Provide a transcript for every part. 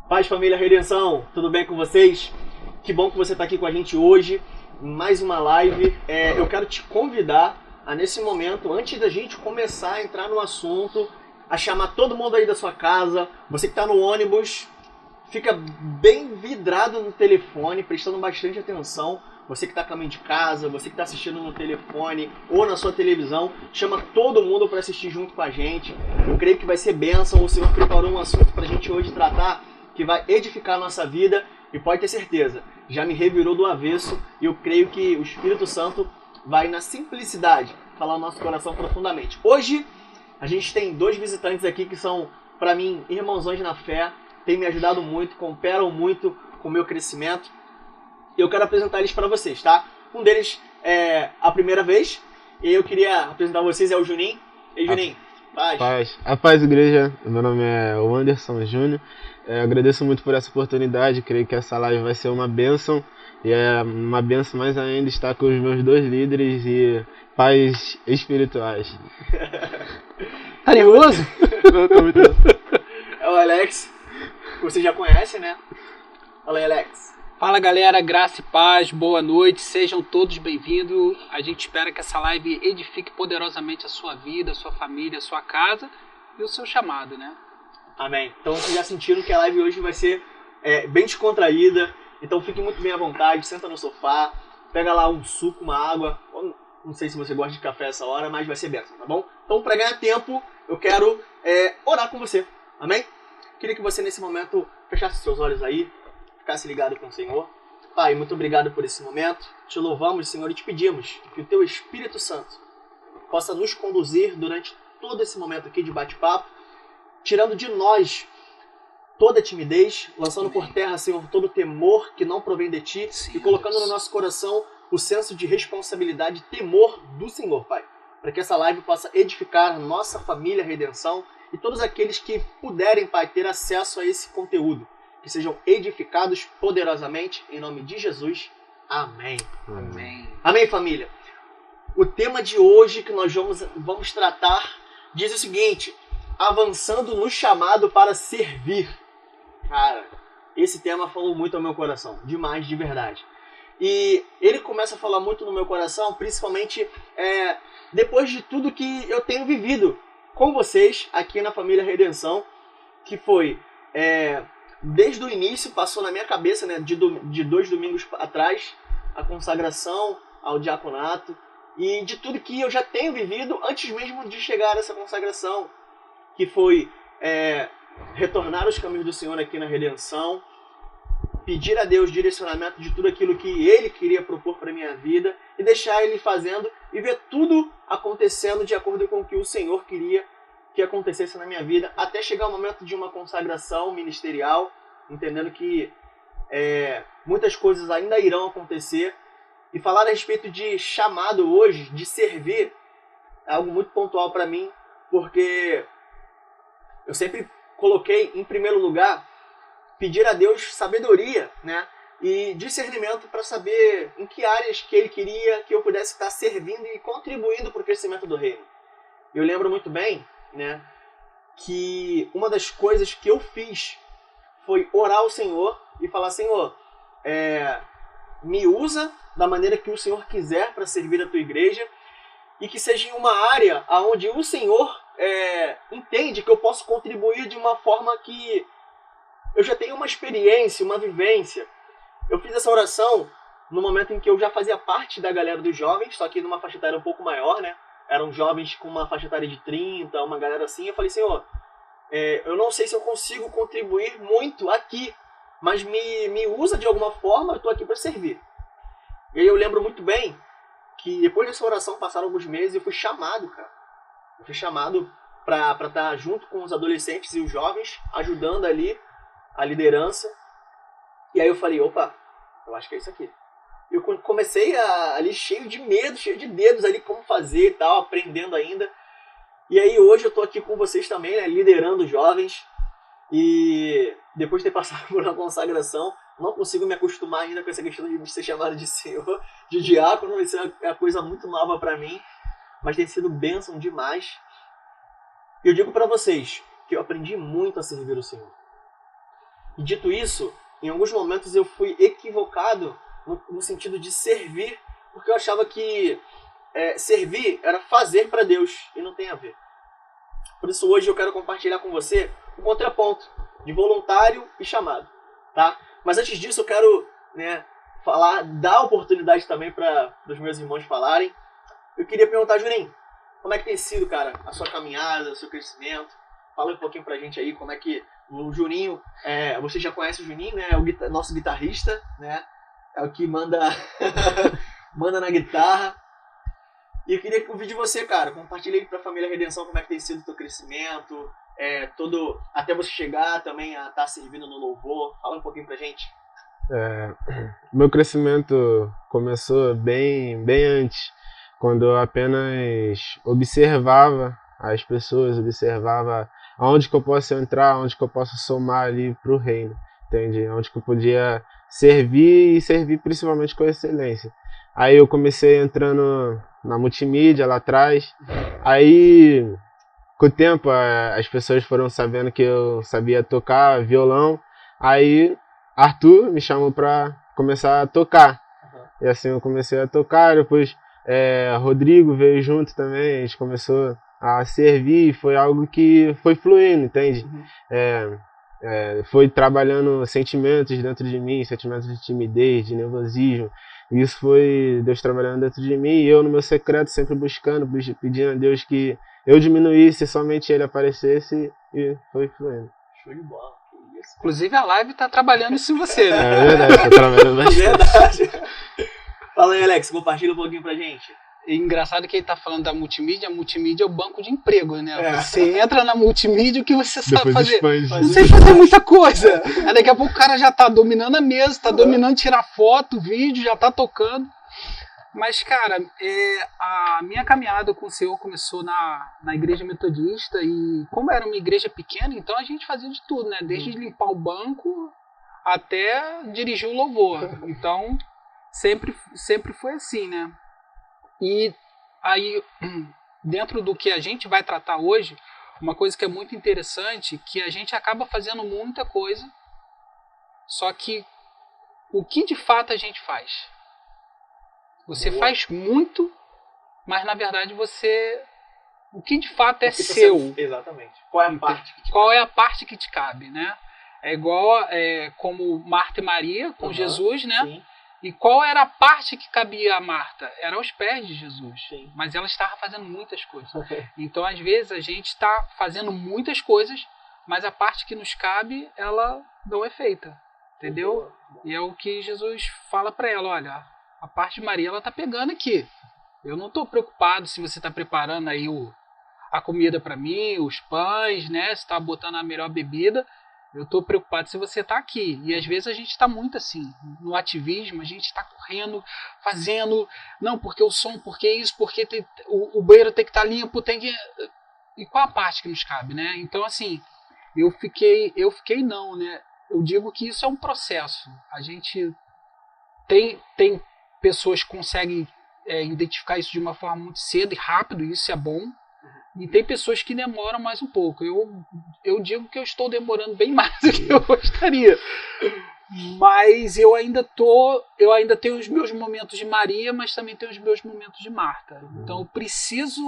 Paz, família Redenção, tudo bem com vocês? Que bom que você está aqui com a gente hoje, em mais uma live. Eu quero te convidar a, nesse momento, antes da gente começar a entrar no assunto, a chamar todo mundo aí da sua casa. Você que está no ônibus, fica bem vidrado no telefone, prestando bastante atenção. Você que está a caminho de casa, você que está assistindo no telefone ou na sua televisão, chama todo mundo para assistir junto com a gente. Eu creio que vai ser bênção. O Senhor preparou um assunto para a gente hoje tratar que vai edificar a nossa vida, e pode ter certeza, já me revirou do avesso, e eu creio que o Espírito Santo vai, na simplicidade, falar o nosso coração profundamente. Hoje, a gente tem dois visitantes aqui que são, para mim, irmãozões na fé, têm me ajudado muito, cooperam muito com o meu crescimento. Eu quero apresentar eles para vocês, tá? Um deles é a primeira vez, e eu queria apresentar vocês, é o Juninho. Ei, Juninho, paz. A paz, igreja. Meu nome é o Anderson Júnior. Agradeço muito por essa oportunidade, creio que essa live vai ser uma bênção, e é uma bênção mais ainda estar com os meus dois líderes e pais espirituais. Tá nervoso? Não, tô muito... É o Alex, que você já conhece, né? Fala aí, Alex. Fala, galera, graça e paz, boa noite, sejam todos bem-vindos. A gente espera que essa live edifique poderosamente a sua vida, a sua família, a sua casa e o seu chamado, né? Amém. Então vocês já sentiram que a live hoje vai ser bem descontraída. Então fique muito bem à vontade, senta no sofá, pega lá um suco, uma água. Não sei se você gosta de café essa hora, mas vai ser bênção, tá bom? Então, para ganhar tempo, eu quero orar com você. Amém? Queria que você nesse momento fechasse seus olhos aí, ficasse ligado com o Senhor. Pai, muito obrigado por esse momento. Te louvamos, Senhor, e te pedimos que o Teu Espírito Santo possa nos conduzir durante todo esse momento aqui de bate-papo, tirando de nós toda a timidez, lançando por terra, Senhor, todo o temor que não provém de Ti, e colocando no nosso coração o senso de responsabilidade e temor do Senhor, Pai, para que essa live possa edificar a nossa família Redenção e todos aqueles que puderem, Pai, ter acesso a esse conteúdo, que sejam edificados poderosamente, em nome de Jesus. Amém. Amém. Amém, família. O tema de hoje que nós vamos tratar diz o seguinte: avançando no chamado para servir. Cara, esse tema falou muito ao meu coração, demais, de verdade. E ele começa a falar muito no meu coração, principalmente depois de tudo que eu tenho vivido com vocês aqui na Família Redenção, que foi, desde o início, passou na minha cabeça, né, de 2 domingos atrás, a consagração ao diaconato, e de tudo que eu já tenho vivido antes mesmo de chegar a essa consagração, que foi retornar aos caminhos do Senhor aqui na Redenção, pedir a Deus direcionamento de tudo aquilo que Ele queria propor para a minha vida e deixar Ele fazendo e ver tudo acontecendo de acordo com o que o Senhor queria que acontecesse na minha vida, até chegar o momento de uma consagração ministerial, entendendo que muitas coisas ainda irão acontecer. E falar a respeito de chamado hoje, de servir, é algo muito pontual para mim, porque eu sempre coloquei em primeiro lugar pedir a Deus sabedoria, né, e discernimento para saber em que áreas que Ele queria que eu pudesse estar servindo e contribuindo para o crescimento do reino. Eu lembro muito bem, né, que uma das coisas que eu fiz foi orar ao Senhor e falar: Senhor, me usa da maneira que o Senhor quiser para servir a Tua igreja, e que seja em uma área onde o Senhor entende que eu posso contribuir de uma forma que eu já tenho uma experiência, uma vivência. Eu fiz essa oração no momento em que eu já fazia parte da galera dos jovens, só que numa faixa etária um pouco maior, né? Eram jovens com uma faixa etária de 30, uma galera assim. Eu falei: Senhor, eu não sei se eu consigo contribuir muito aqui, mas me usa de alguma forma, eu estou aqui para servir. E aí eu lembro muito bem que depois dessa oração passaram alguns meses e eu fui chamado, cara. Eu fui chamado para estar junto com os adolescentes e os jovens, ajudando ali a liderança. E aí eu falei: opa, eu acho que é isso aqui. Eu comecei ali cheio de medo, cheio de dedos ali, como fazer e tal, aprendendo ainda. E aí hoje eu tô aqui com vocês também, né, liderando os jovens. E depois de ter passado por uma consagração, não consigo me acostumar ainda com essa questão de ser chamado de senhor, de diácono. Isso é uma coisa muito nova para mim, mas tem sido bênção demais. E eu digo para vocês que eu aprendi muito a servir o Senhor. E dito isso, em alguns momentos eu fui equivocado no sentido de servir, porque eu achava que servir era fazer para Deus, e não tem a ver. Por isso hoje eu quero compartilhar com você o contraponto de voluntário e chamado, tá? Mas antes disso eu quero, dar oportunidade também para os meus irmãos falarem. Eu queria perguntar, Juninho, como é que tem sido, cara, a sua caminhada, o seu crescimento? Fala um pouquinho pra gente aí como é que o Juninho, você já conhece o Juninho, né? É o nosso guitarrista, né? É o que manda manda na guitarra. E eu queria ouvir de você, cara. Compartilha aí pra Família Redenção como é que tem sido o teu crescimento, até você chegar também a estar servindo no louvor. Fala um pouquinho pra gente. Meu crescimento começou bem antes, quando eu apenas observava as pessoas, observava aonde que eu posso entrar, onde que eu posso somar ali pro reino, entende? Onde que eu podia servir e servir principalmente com excelência. Aí eu comecei entrando na multimídia lá atrás, aí com o tempo as pessoas foram sabendo que eu sabia tocar violão, aí Arthur me chamou para começar a tocar, e assim eu comecei a tocar, depois Rodrigo veio junto também, a gente começou a servir, foi algo que foi fluindo, entende? Foi trabalhando sentimentos dentro de mim, sentimentos de timidez, de nervosismo. Isso foi Deus trabalhando dentro de mim e eu no meu secreto sempre buscando, pedindo a Deus que eu diminuísse, somente Ele aparecesse, e foi fluindo. Show de bola. Inclusive a live tá trabalhando isso em você, né? É verdade, tá trabalhando bastante. Verdade. Fala aí, Alex, compartilha um pouquinho pra gente. E engraçado que ele tá falando da multimídia. A multimídia é o banco de emprego, né? Você entra na multimídia, o que você sabe fazer? Expande. Não sei fazer muita coisa. Aí daqui a pouco o cara já tá dominando a mesa, tá dominando tirar foto, vídeo, já tá tocando. Mas, cara, a minha caminhada com o Senhor começou na igreja metodista, e como era uma igreja pequena, então a gente fazia de tudo, né? Desde limpar o banco até dirigir o louvor. Então, sempre foi assim, né? E aí, dentro do que a gente vai tratar hoje, uma coisa que é muito interessante, que a gente acaba fazendo muita coisa, só que o que de fato a gente faz? Você faz muito, mas na verdade o que de fato é seu. Exatamente. Qual é a parte que te Qual é a parte que te cabe, né? É igual como Marta e Maria com Jesus, né? Sim. E qual era a parte que cabia a Marta? Era aos pés de Jesus. Sim. Mas ela estava fazendo muitas coisas. Então, às vezes, a gente está fazendo muitas coisas, mas a parte que nos cabe, ela não é feita. Entendeu? E é o que Jesus fala para ela, olha, a parte de Maria ela está pegando aqui. Eu não estou preocupado se você está preparando aí a comida para mim, os pães, né? Se está botando a melhor bebida. Eu estou preocupado se você está aqui. E às vezes a gente está muito assim, no ativismo, a gente está correndo, fazendo, não, porque o som, porque isso, porque o banheiro tem que estar limpo, tem que... E qual a parte que nos cabe, né? Então, assim, eu fiquei não, né? Eu digo que isso é um processo. A gente tem pessoas que conseguem identificar isso de uma forma muito cedo e rápido, e isso é bom. E tem pessoas que demoram mais um pouco. Eu digo que eu estou demorando bem mais do que eu gostaria. Mas eu ainda tenho os meus momentos de Maria, mas também tenho os meus momentos de Marta. Então eu preciso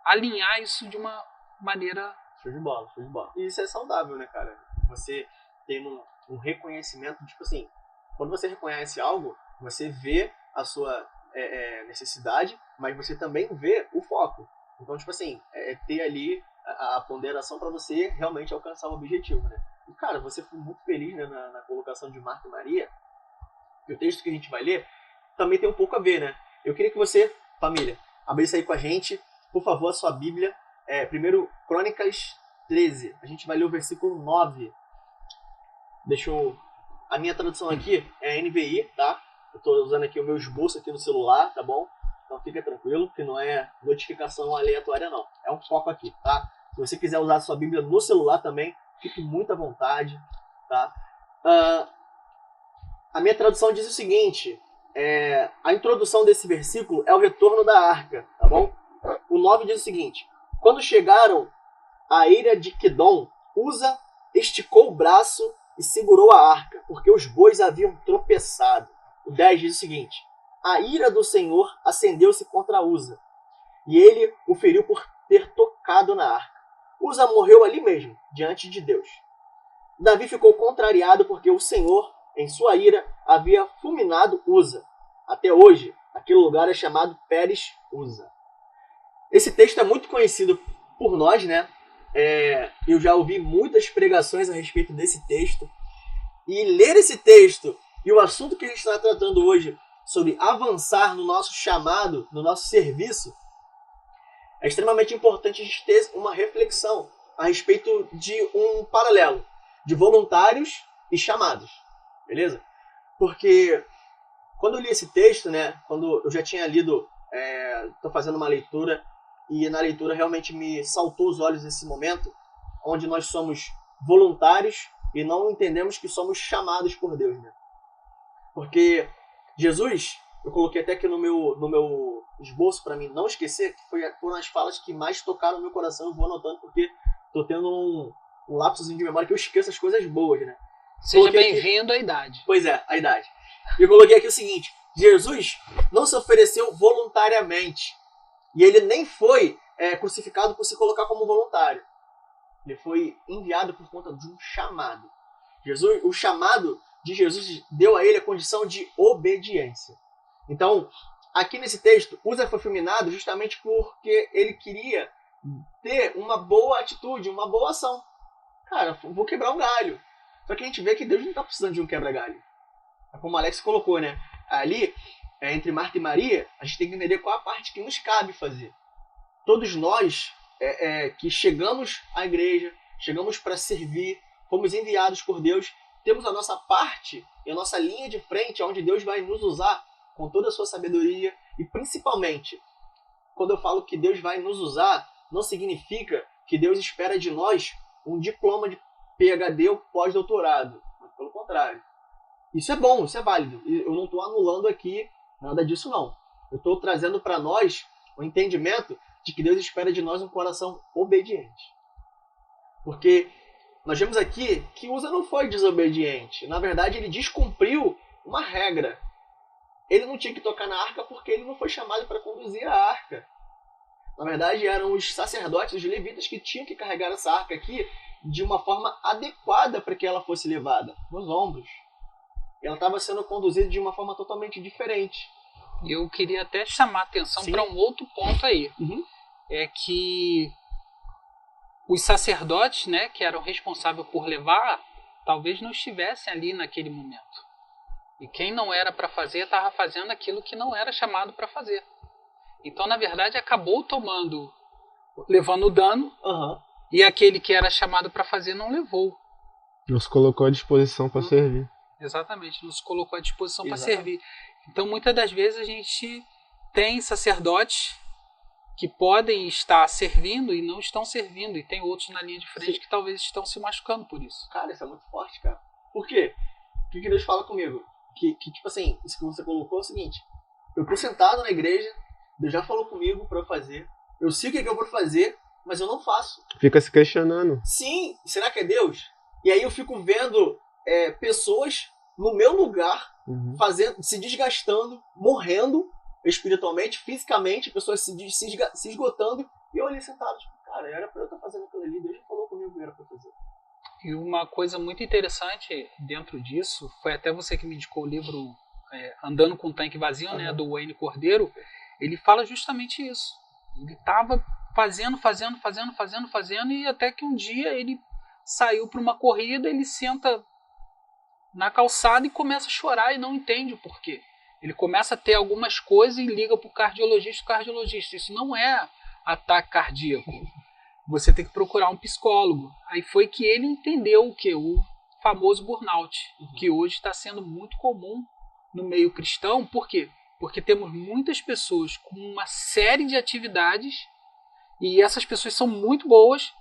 alinhar isso de uma maneira... Show de bola, show de bola. E isso é saudável, né, cara? Você tendo um reconhecimento, tipo assim, quando você reconhece algo, você vê a sua necessidade, mas você também vê o foco. Então, tipo assim, ter ali a ponderação para você realmente alcançar o objetivo, né? E, cara, você foi muito feliz, né, na colocação de Marta e Maria. E o texto que a gente vai ler também tem um pouco a ver, né? Eu queria que você, família, abrisse aí com a gente, por favor, a sua Bíblia. Primeiro, Crônicas 13. A gente vai ler o versículo 9. A minha tradução aqui é NVI, tá? Eu tô usando aqui o meu esboço aqui no celular, tá bom? Então fica tranquilo, que não é notificação aleatória não. É um foco aqui, tá? Se você quiser usar a sua Bíblia no celular também, fique muito à vontade, tá? A minha tradução diz o seguinte, a introdução desse versículo é o retorno da arca, tá bom? O 9 diz o seguinte, quando chegaram à ilha de Quidom, Uza esticou o braço e segurou a arca, porque os bois haviam tropeçado. O 10 diz o seguinte: a ira do Senhor acendeu-se contra Uza, e ele o feriu por ter tocado na arca. Uza morreu ali mesmo, diante de Deus. Davi ficou contrariado porque o Senhor, em sua ira, havia fulminado Uza. Até hoje, aquele lugar é chamado Pérez Uza. Esse texto é muito conhecido por nós, né? Eu já ouvi muitas pregações a respeito desse texto. E ler esse texto e o assunto que a gente está tratando hoje, sobre avançar no nosso chamado, no nosso serviço, é extremamente importante a gente ter uma reflexão a respeito de um paralelo de voluntários e chamados, beleza? Porque quando eu li esse texto, né, quando eu já tinha lido, estou fazendo uma leitura, e na leitura realmente me saltou os olhos esse momento, onde nós somos voluntários e não entendemos que somos chamados por Deus, né? Porque Jesus, eu coloquei até aqui no meu esboço para mim não esquecer, que foram as falas que mais tocaram no meu coração. Eu vou anotando porque estou tendo um lapsozinho de memória que eu esqueço as coisas boas, né? Seja bem-vindo à idade. Pois é, a idade. Eu coloquei aqui o seguinte: Jesus não se ofereceu voluntariamente. E ele nem foi crucificado por se colocar como voluntário. Ele foi enviado por conta de um chamado. O chamado de Jesus deu a ele a condição de obediência. Então, aqui nesse texto, Uza foi fulminado justamente porque ele queria ter uma boa atitude, uma boa ação. Cara, vou quebrar um galho. Só que a gente vê que Deus não está precisando de um quebra-galho. É como o Alex colocou, né? Ali, entre Marta e Maria, a gente tem que entender qual a parte que nos cabe fazer. Todos nós que chegamos à igreja, chegamos para servir, fomos enviados por Deus, temos a nossa parte e a nossa linha de frente, onde Deus vai nos usar com toda a sua sabedoria. E principalmente, quando eu falo que Deus vai nos usar, não significa que Deus espera de nós um diploma de PhD ou pós-doutorado. Mas pelo contrário. Isso é bom, isso é válido. Eu não estou anulando aqui nada disso, não. Eu estou trazendo para nós o entendimento de que Deus espera de nós um coração obediente. Porque nós vemos aqui que Uza não foi desobediente. Na verdade, ele descumpriu uma regra. Ele não tinha que tocar na arca porque ele não foi chamado para conduzir a arca. Na verdade, eram os sacerdotes, os levitas, que tinham que carregar essa arca aqui de uma forma adequada para que ela fosse levada nos ombros. Ela estava sendo conduzida de uma forma totalmente diferente. Eu queria até chamar a atenção para um outro ponto aí. Uhum. É que os sacerdotes, né, que eram responsáveis por levar, talvez não estivessem ali naquele momento. E quem não era para fazer, estava fazendo aquilo que não era chamado para fazer. Então, na verdade, acabou levando o dano, e aquele que era chamado para fazer não levou. Nos colocou à disposição para servir. Exatamente, nos colocou à disposição para servir. Então, muitas das vezes a gente tem sacerdotes que podem estar servindo e não estão servindo, e tem outros na linha de frente que talvez estão se machucando por isso. Cara, isso é muito forte, cara. Por quê? O que Deus fala comigo? Que tipo assim, isso que você colocou é o seguinte: eu tô sentado na igreja, Deus já falou comigo para eu fazer, eu sei o que eu vou fazer, mas eu não faço. Fica se questionando. Sim, será que é Deus? E aí eu fico vendo pessoas no meu lugar, se desgastando, morrendo espiritualmente, fisicamente, pessoas se esgotando, e eu ali sentado, tipo, cara, era pra eu estar fazendo aquilo ali, Deus já falou comigo que era pra eu fazer. E uma coisa muito interessante dentro disso, foi até você que me indicou o livro Andando com o Tanque Vazio, né, do Wayne Cordeiro. Ele fala justamente isso. Ele estava fazendo, e até que um dia ele saiu para uma corrida, ele senta na calçada e começa a chorar e não entende o porquê. Ele começa a ter algumas coisas e liga para o cardiologista. Isso não é ataque cardíaco. Você tem que procurar um psicólogo. Aí foi que ele entendeu o que? O famoso burnout, que hoje está sendo muito comum no meio cristão. Por quê? Porque temos muitas pessoas com uma série de atividades e essas pessoas são muito boas,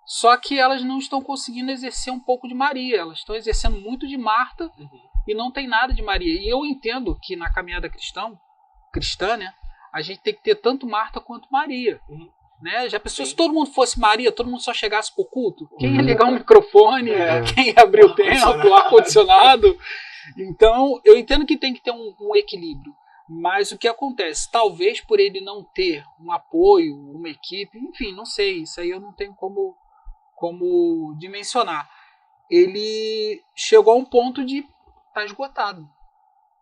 só que elas não estão conseguindo exercer um pouco de Maria. Elas estão exercendo muito de Marta e não tem nada de Maria. E eu entendo que na caminhada cristã, né, a gente tem que ter tanto Marta quanto Maria. Né? Já pensou Sim. se todo mundo fosse Maria, todo mundo só chegasse pro culto? Quem ia ligar o microfone, quem ia abrir o templo, o ar-condicionado? Então, eu entendo que tem que ter um equilíbrio. Mas o que acontece? Talvez por ele não ter um apoio, uma equipe, enfim, não sei, isso aí eu não tenho como dimensionar. Ele chegou a um ponto de estar esgotado.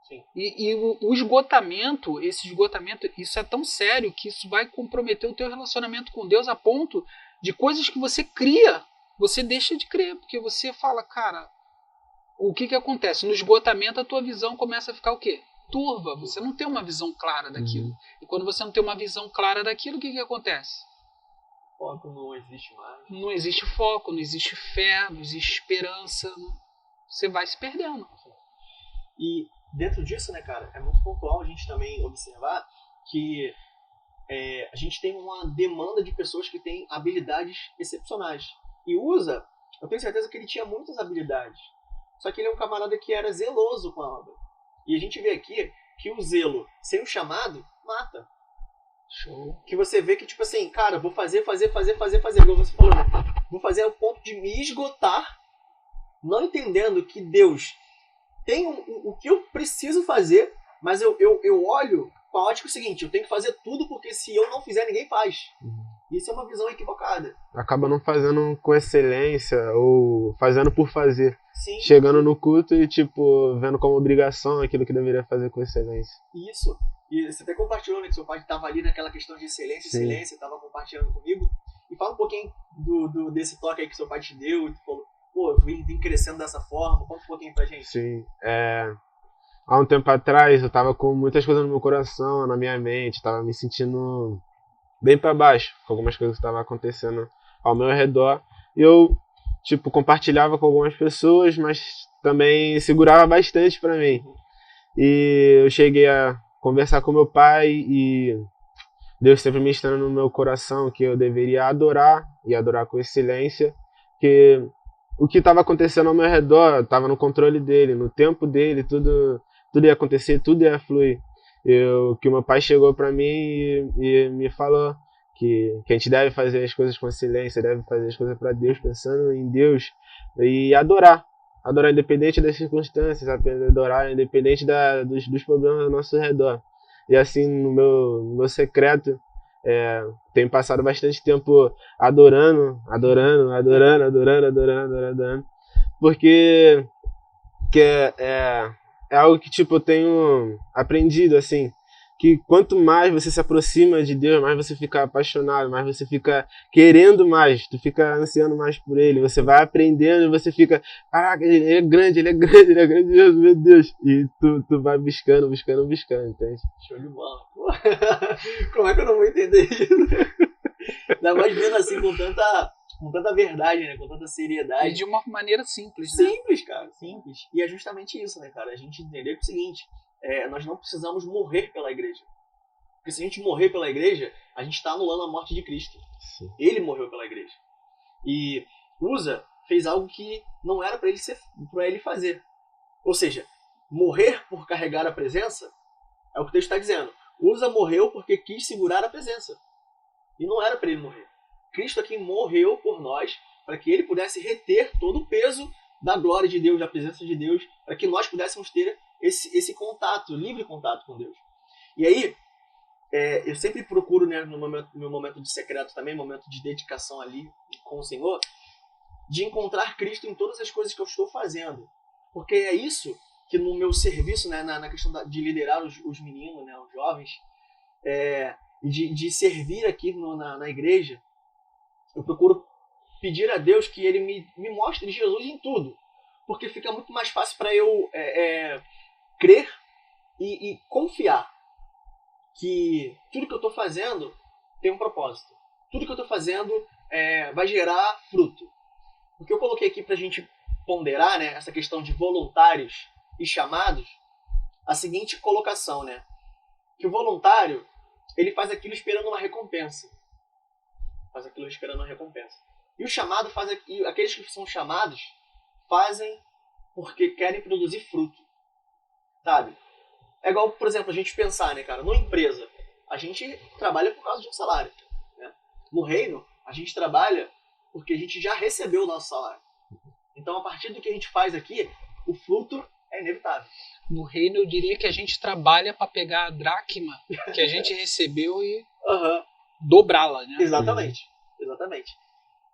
Sim. E o esgotamento, esse esgotamento, isso é tão sério que isso vai comprometer o teu relacionamento com Deus a ponto de coisas que você cria, você deixa de crer, porque você fala, cara, o que acontece? No esgotamento a tua visão começa a ficar o quê? Turva, você não tem uma visão clara daquilo. E quando você não tem uma visão clara daquilo, o que acontece? Foco não existe mais. Não existe foco, não existe fé, não existe esperança. Você vai se perdendo. E dentro disso, né, cara, é muito pontual a gente também observar que a gente tem uma demanda de pessoas que têm habilidades excepcionais. E Uza, eu tenho certeza que ele tinha muitas habilidades. Só que ele é um camarada que era zeloso com a obra. E a gente vê aqui que o zelo sem o chamado mata. Show. Que você vê que, tipo assim, cara, vou fazer, igual você falou, né? Vou fazer ao ponto de me esgotar, não entendendo que Deus tem o que eu preciso fazer, mas eu olho com a ótica seguinte, eu tenho que fazer tudo porque se eu não fizer, ninguém faz. Isso é uma visão equivocada. Acaba não fazendo com excelência ou fazendo por fazer. Sim. Chegando no culto e, tipo, vendo como obrigação aquilo que deveria fazer com excelência. Isso. E você até compartilhou, né, que seu pai estava ali naquela questão de excelência, estava compartilhando comigo. E fala um pouquinho desse toque aí que seu pai te deu, e tu falou, pô, eu vim crescendo dessa forma. Conta um pouquinho pra gente. Sim. Há um tempo atrás eu tava com muitas coisas no meu coração, na minha mente, tava me sentindo bem pra baixo com algumas coisas que estavam acontecendo ao meu redor. E eu, tipo, compartilhava com algumas pessoas, mas também segurava bastante pra mim. E eu cheguei a conversar com meu pai e Deus sempre me ensinando no meu coração que eu deveria adorar e adorar com excelência, que o que estava acontecendo ao meu redor estava no controle dele, no tempo dele, tudo ia acontecer, tudo ia fluir. Que o meu pai chegou para mim e me falou que a gente deve fazer as coisas com excelência, deve fazer as coisas para Deus, pensando em Deus e adorar independente das circunstâncias, adorar independente dos problemas ao nosso redor. E assim, no meu secreto, tenho passado bastante tempo adorando, porque é algo que, tipo, eu tenho aprendido, assim, que quanto mais você se aproxima de Deus, mais você fica apaixonado, mais você fica querendo mais, tu fica ansiando mais por Ele, você vai aprendendo e você fica, caraca, ele é grande, meu Deus, e tu vai buscando, entende? Show de bola. Como é que eu não vou entender isso? Ainda mais vendo assim com tanta verdade, né? Com tanta seriedade. E de uma maneira simples, né? Simples, cara, simples. E é justamente isso, né, cara? A gente entender que é o seguinte, nós não precisamos morrer pela igreja. Porque se a gente morrer pela igreja, a gente está anulando a morte de Cristo. Sim. Ele morreu pela igreja. E Uza fez algo que não era para ele fazer. Ou seja, morrer por carregar a presença é o que o texto está dizendo. Uza morreu porque quis segurar a presença. E não era para ele morrer. Cristo aqui morreu por nós para que ele pudesse reter todo o peso da glória de Deus, da presença de Deus, para que nós pudéssemos ter esse contato, livre contato com Deus. E aí, eu sempre procuro, né, no meu momento de secreto também, momento de dedicação ali com o Senhor, de encontrar Cristo em todas as coisas que eu estou fazendo. Porque é isso que no meu serviço, né, na questão de liderar os meninos, né, os jovens, de servir aqui na igreja, eu procuro pedir a Deus que Ele me mostre Jesus em tudo. Porque fica muito mais fácil para eu crer e confiar que tudo que eu estou fazendo tem um propósito. Tudo que eu estou fazendo vai gerar fruto. O que eu coloquei aqui para a gente ponderar, né, essa questão de voluntários e chamados, a seguinte colocação, né, que o voluntário ele faz aquilo esperando uma recompensa. E o chamado aqueles que são chamados fazem porque querem produzir fruto. Sabe? É igual, por exemplo, a gente pensar, né, cara, numa empresa, a gente trabalha por causa de um salário. Né? No reino, a gente trabalha porque a gente já recebeu o nosso salário. Então, a partir do que a gente faz aqui, o fruto é inevitável. No reino, eu diria que a gente trabalha para pegar a dracma que a gente recebeu e dobrá-la, né? Exatamente. Exatamente.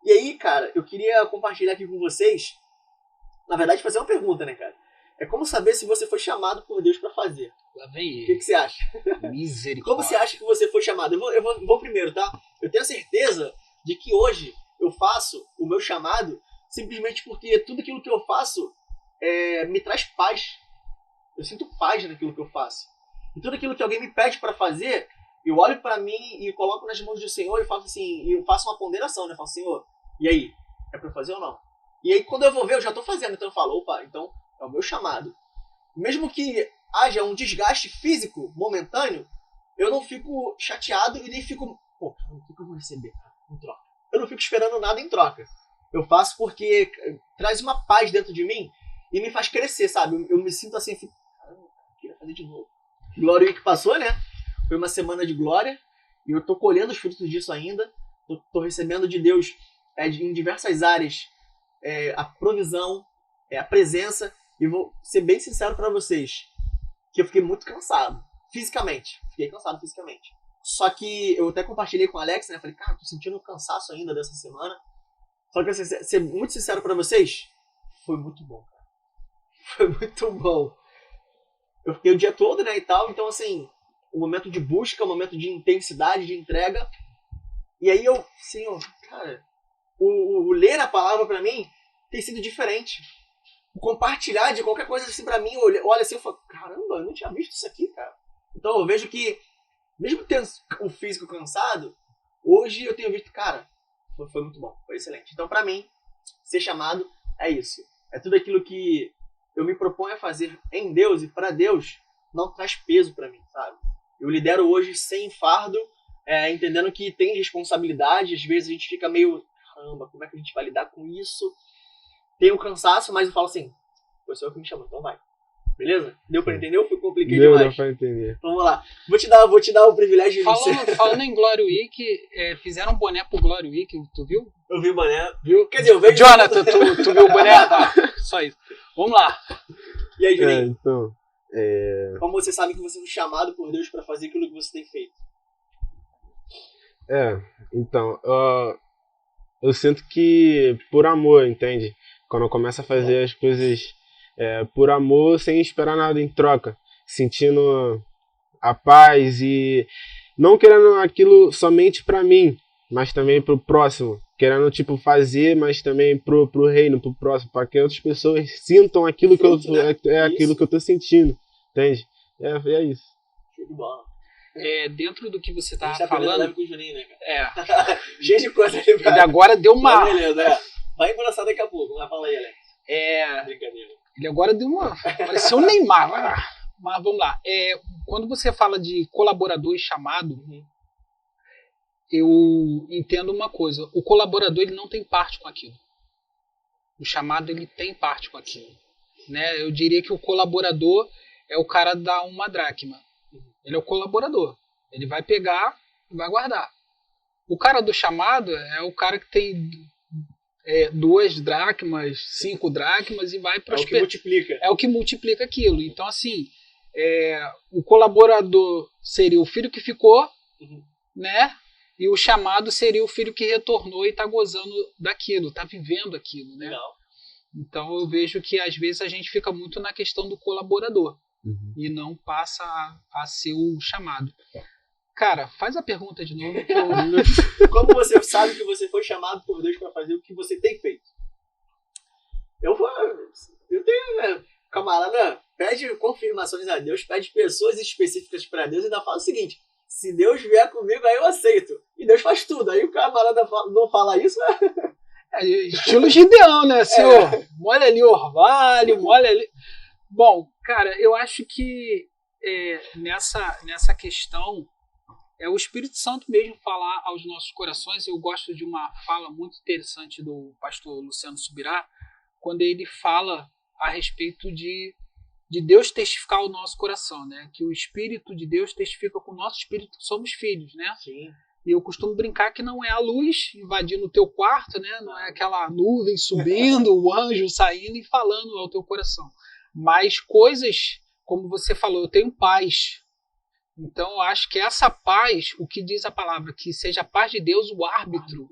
E aí, cara, eu queria compartilhar aqui com vocês, na verdade, fazer uma pergunta, né, cara? É como saber se você foi chamado por Deus para fazer. Lá vem O ele. que você acha? Misericórdia. Como você acha que você foi chamado? Eu vou primeiro, tá? Eu tenho a certeza de que hoje eu faço o meu chamado simplesmente porque tudo aquilo que eu faço me traz paz. Eu sinto paz naquilo que eu faço. E tudo aquilo que alguém me pede para fazer, eu olho para mim e coloco nas mãos do Senhor e faço assim, e eu faço uma ponderação, né? Eu falo, Senhor, e aí? É para fazer ou não? E aí quando eu vou ver, eu já tô fazendo. Então eu falo, opa, então é o meu chamado. Mesmo que haja um desgaste físico momentâneo, eu não fico chateado e nem fico, pô, o que eu vou receber em troca? Eu não fico esperando nada em troca. Eu faço porque traz uma paz dentro de mim e me faz crescer, sabe? Eu me sinto assim, fico, caramba, eu queria fazer de novo. Glória Week passou, né? Foi uma semana de glória e eu tô colhendo os frutos disso ainda. Tô recebendo de Deus em diversas áreas a provisão, a presença. E vou ser bem sincero para vocês, que eu fiquei muito cansado, fisicamente. Fiquei cansado fisicamente. Só que eu até compartilhei com o Alex, né? Falei, cara, tô sentindo um cansaço ainda dessa semana. Só que, ser muito sincero para vocês, foi muito bom, cara. Foi muito bom. Eu fiquei o dia todo, né, e tal. Então, assim, um momento de busca, um momento de intensidade, de entrega. E aí eu, Senhor, cara, o ler a palavra para mim tem sido diferente. O compartilhar de qualquer coisa assim para mim, olha assim, eu falo, caramba, eu não tinha visto isso aqui, cara. Então eu vejo que, mesmo tendo o físico cansado, hoje eu tenho visto, cara, foi muito bom, foi excelente. Então para mim, ser chamado é isso. É tudo aquilo que eu me proponho a fazer em Deus e para Deus, não traz peso para mim, sabe? Eu lidero hoje sem fardo, entendendo que tem responsabilidade, às vezes a gente fica meio, caramba, como é que a gente vai lidar com isso? Tem um cansaço, mas eu falo assim, foi o Senhor que me chamou, então vai. Beleza? Deu pra entender ou foi complicado demais? Deu pra entender. Então, vamos lá. Vou te dar o privilégio de Falando em Glory Week, fizeram um boné pro Glory Week, tu viu? Eu vi o boné. Viu? Quer dizer, eu vejo... Jonathan, tu viu o boné? Ah, só isso. Vamos lá. E aí, Juninho? Então, como você sabe que você foi chamado por Deus pra fazer aquilo que você tem feito? Então, eu sinto que por amor, entende? Quando eu começo a fazer as coisas por amor, sem esperar nada em troca, sentindo a paz e não querendo aquilo somente pra mim, mas também pro próximo, querendo tipo fazer, mas também pro reino, pro próximo, para que outras pessoas sintam aquilo aquilo que eu tô sentindo, entende? É isso. Show de bola. Dentro do que você A tava gente tá falando, com o Juninho, né, cara? Cheio de coisa ali pra... ele agora deu uma... Beleza, vai engraçar daqui a pouco, vai falar aí, Alex. Brincadeira. Ele agora deu uma... Pareceu um Neymar. Mas vamos lá. Quando você fala de colaborador e chamado, eu entendo uma coisa. O colaborador, ele não tem parte com aquilo. O chamado, ele tem parte com aquilo. Né? Eu diria que o colaborador é o cara da uma dracma. Ele é o colaborador. Ele vai pegar e vai guardar. O cara do chamado é o cara que tem 2 dracmas, 5 dracmas e vai prosperar. É o que multiplica. É o que multiplica aquilo. Então, assim, o colaborador seria o filho que ficou, né? E o chamado seria o filho que retornou e está gozando daquilo, está vivendo aquilo, né? Legal. Então, eu vejo que às vezes a gente fica muito na questão do colaborador. E não passa a ser o chamado. Cara, faz a pergunta de novo. Que Como você sabe que você foi chamado por Deus para fazer o que você tem feito? Eu tenho, camarada, pede confirmações a Deus, pede pessoas específicas para Deus e ainda fala o seguinte: se Deus vier comigo, aí eu aceito. E Deus faz tudo. Aí o camarada não fala isso, estilo Gideão, né, senhor? Molha ali o orvalho, molha ali... Bom, cara, eu acho que nessa questão o Espírito Santo mesmo falar aos nossos corações. Eu gosto de uma fala muito interessante do pastor Luciano Subirá, quando ele fala a respeito de Deus testificar o nosso coração, né? Que o Espírito de Deus testifica com o nosso espírito que somos filhos, né? Sim. E eu costumo brincar que não é a luz invadindo o teu quarto, né? Não é aquela nuvem subindo, o anjo saindo e falando ao teu coração. Mas coisas, como você falou, eu tenho paz. Então eu acho que essa paz, o que diz a palavra, que seja a paz de Deus o árbitro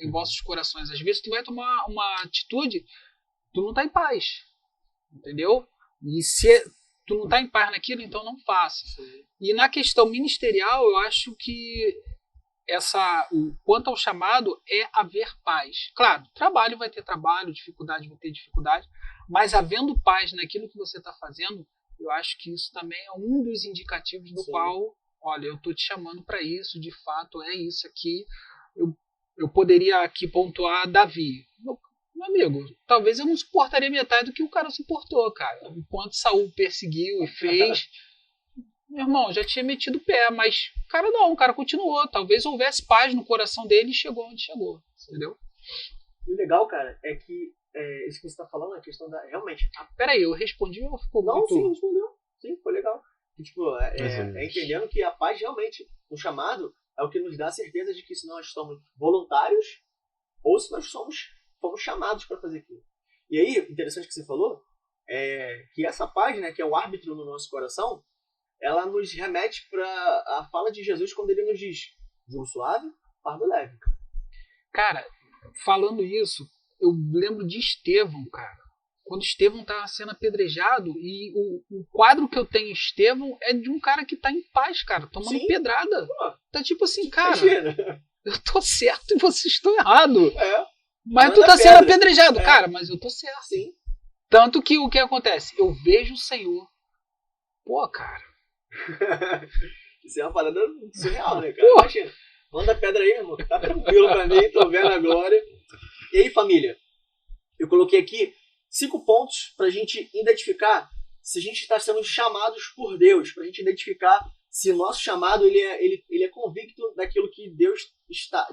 em vossos corações. Às vezes tu vai tomar uma atitude, tu não está em paz. Entendeu? E se tu não está em paz naquilo, então não faça. E na questão ministerial, eu acho que quanto ao chamado é haver paz. Claro, trabalho vai ter trabalho, dificuldade vai ter dificuldade, mas havendo paz naquilo que você está fazendo, eu acho que isso também é um dos indicativos do qual, olha, eu estou te chamando para isso, de fato é isso aqui. Eu poderia aqui pontuar Davi. Meu amigo, talvez eu não suportaria metade do que o cara suportou, cara. Enquanto Saul perseguiu e fez... Meu irmão, já tinha metido o pé, mas o cara não, o cara continuou. Talvez houvesse paz no coração dele e chegou onde chegou, entendeu? E o legal, cara, é que isso que você tá falando, a questão da... Realmente... Peraí, eu respondi ou ficou Não, muito... sim, respondeu. Sim, foi legal. E, tipo, entendendo que a paz realmente, no chamado, é o que nos dá a certeza de que se nós somos voluntários ou se nós fomos chamados para fazer aquilo. E aí, interessante que você falou, que essa paz, né, que é o árbitro no nosso coração, ela nos remete para a fala de Jesus quando ele nos diz: jugo suave, fardo leve. Cara, falando isso, eu lembro de Estevão, cara. Quando Estevão estava sendo apedrejado, e o quadro que eu tenho em Estevão é de um cara que tá em paz, cara, tomando pedrada. Pô, tá tipo assim, cara, imagina. Eu tô certo e vocês estão errados. Mas Manda tu tá pedra. sendo apedrejado, cara, mas eu tô certo. Sim. Tanto que o que acontece? Eu vejo o Senhor. Pô, cara. Isso é uma parada surreal, né, cara? Imagina. Manda pedra aí, irmão. Tá tranquilo pra mim, tô vendo agora. E aí, família? Eu coloquei aqui 5 pontos pra gente identificar se a gente está sendo chamados por Deus, pra gente identificar se o nosso chamado ele é convicto daquilo que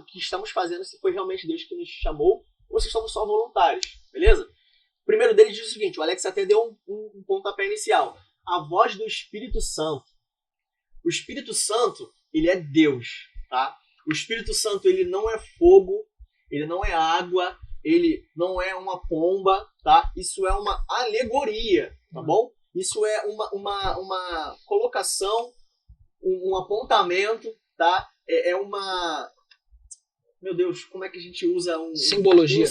que estamos fazendo, se foi realmente Deus que nos chamou ou se somos só voluntários, beleza? O primeiro deles diz o seguinte, o Alex até deu um pontapé inicial. A voz do Espírito Santo. O Espírito Santo, ele é Deus, tá? O Espírito Santo, ele não é fogo, ele não é água, ele não é uma pomba, tá? Isso é uma alegoria, tá bom? Isso é uma colocação, um apontamento, tá? É uma... Meu Deus, como é que a gente usa simbologia.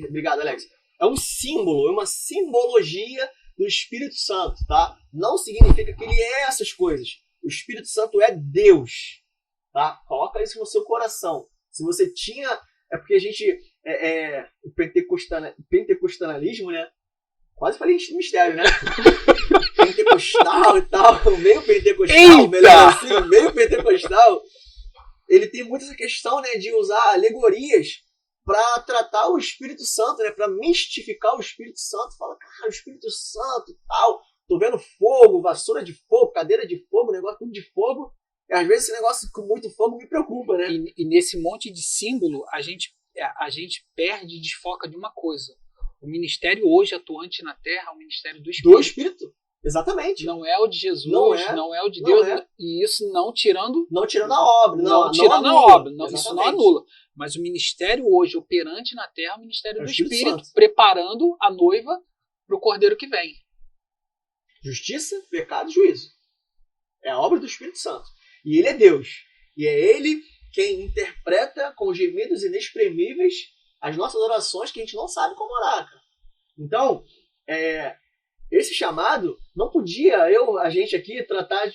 Obrigado, Alex. É um símbolo, é uma simbologia do Espírito Santo, tá? Não significa que ele é essas coisas. O Espírito Santo é Deus, tá? Coloca isso no seu coração. Se você tinha... É porque a gente... o pentecostalismo, né? Quase falei de mistério, né? Pentecostal e tal, meio pentecostal, melhor assim, meio pentecostal. Ele tem muito essa questão, né, de usar alegorias para tratar o Espírito Santo, né, para mistificar o Espírito Santo. Fala, cara, o Espírito Santo e tal, tô vendo fogo, vassoura de fogo, cadeira de fogo, negócio tudo de fogo. E às vezes esse negócio com muito fogo me preocupa, né? E nesse monte de símbolo, a gente perde e desfoca de uma coisa. O ministério hoje atuante na Terra é o ministério do Espírito. Do Espírito, exatamente. Não é o de Jesus, não é o de não Deus. é. E isso não tirando... Não tirando a obra. Não tirando a obra. Não, isso não anula. Mas o ministério hoje operante na Terra é o ministério do Espírito, preparando a noiva para o Cordeiro que vem. Justiça, pecado e juízo. É a obra do Espírito Santo. E ele é Deus. E é ele quem interpreta com gemidos inexprimíveis as nossas orações que a gente não sabe como orar. Então, esse chamado não podia a gente aqui tratar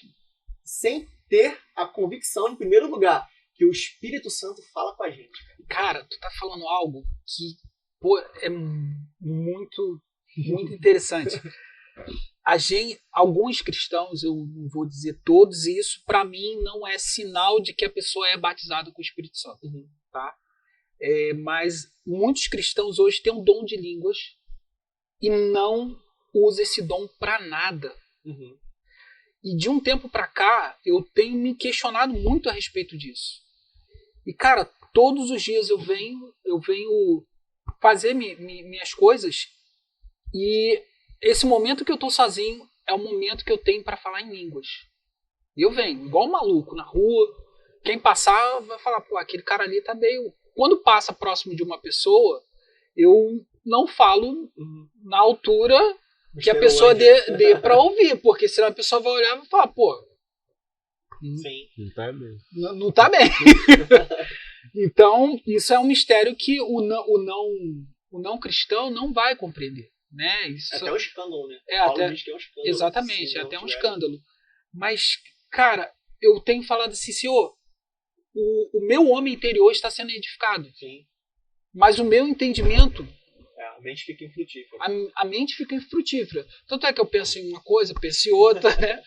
sem ter a convicção, em primeiro lugar, que o Espírito Santo fala com a gente. Cara, tu tá falando algo que é muito, muito interessante. Alguns cristãos, eu não vou dizer todos, e isso para mim não é sinal de que a pessoa é batizada com o Espírito Santo, tá? Mas muitos cristãos hoje têm um dom de línguas e não usam esse dom para nada. E de um tempo para cá eu tenho me questionado muito a respeito disso. E cara, todos os dias eu venho fazer minhas coisas e esse momento que eu tô sozinho é o momento que eu tenho para falar em línguas. E eu venho, igual um maluco, na rua, quem passar vai falar, pô, aquele cara ali tá meio... Quando passa próximo de uma pessoa, eu não falo na altura que a pessoa dê pra ouvir, porque senão a pessoa vai olhar e vai falar, pô, Sim. Não tá bem. não tá bem. Então, isso é um mistério que o não cristão não vai compreender. Né? Isso... É até um escândalo, né? Paulo até... diz que é um escândalo. Exatamente, é até um escândalo. Mas, cara, eu tenho falado assim, Senhor, o meu homem interior está sendo edificado. Sim. Mas o meu entendimento... a mente fica infrutífera. A mente fica infrutífera. Tanto é que eu penso em uma coisa, penso em outra, né?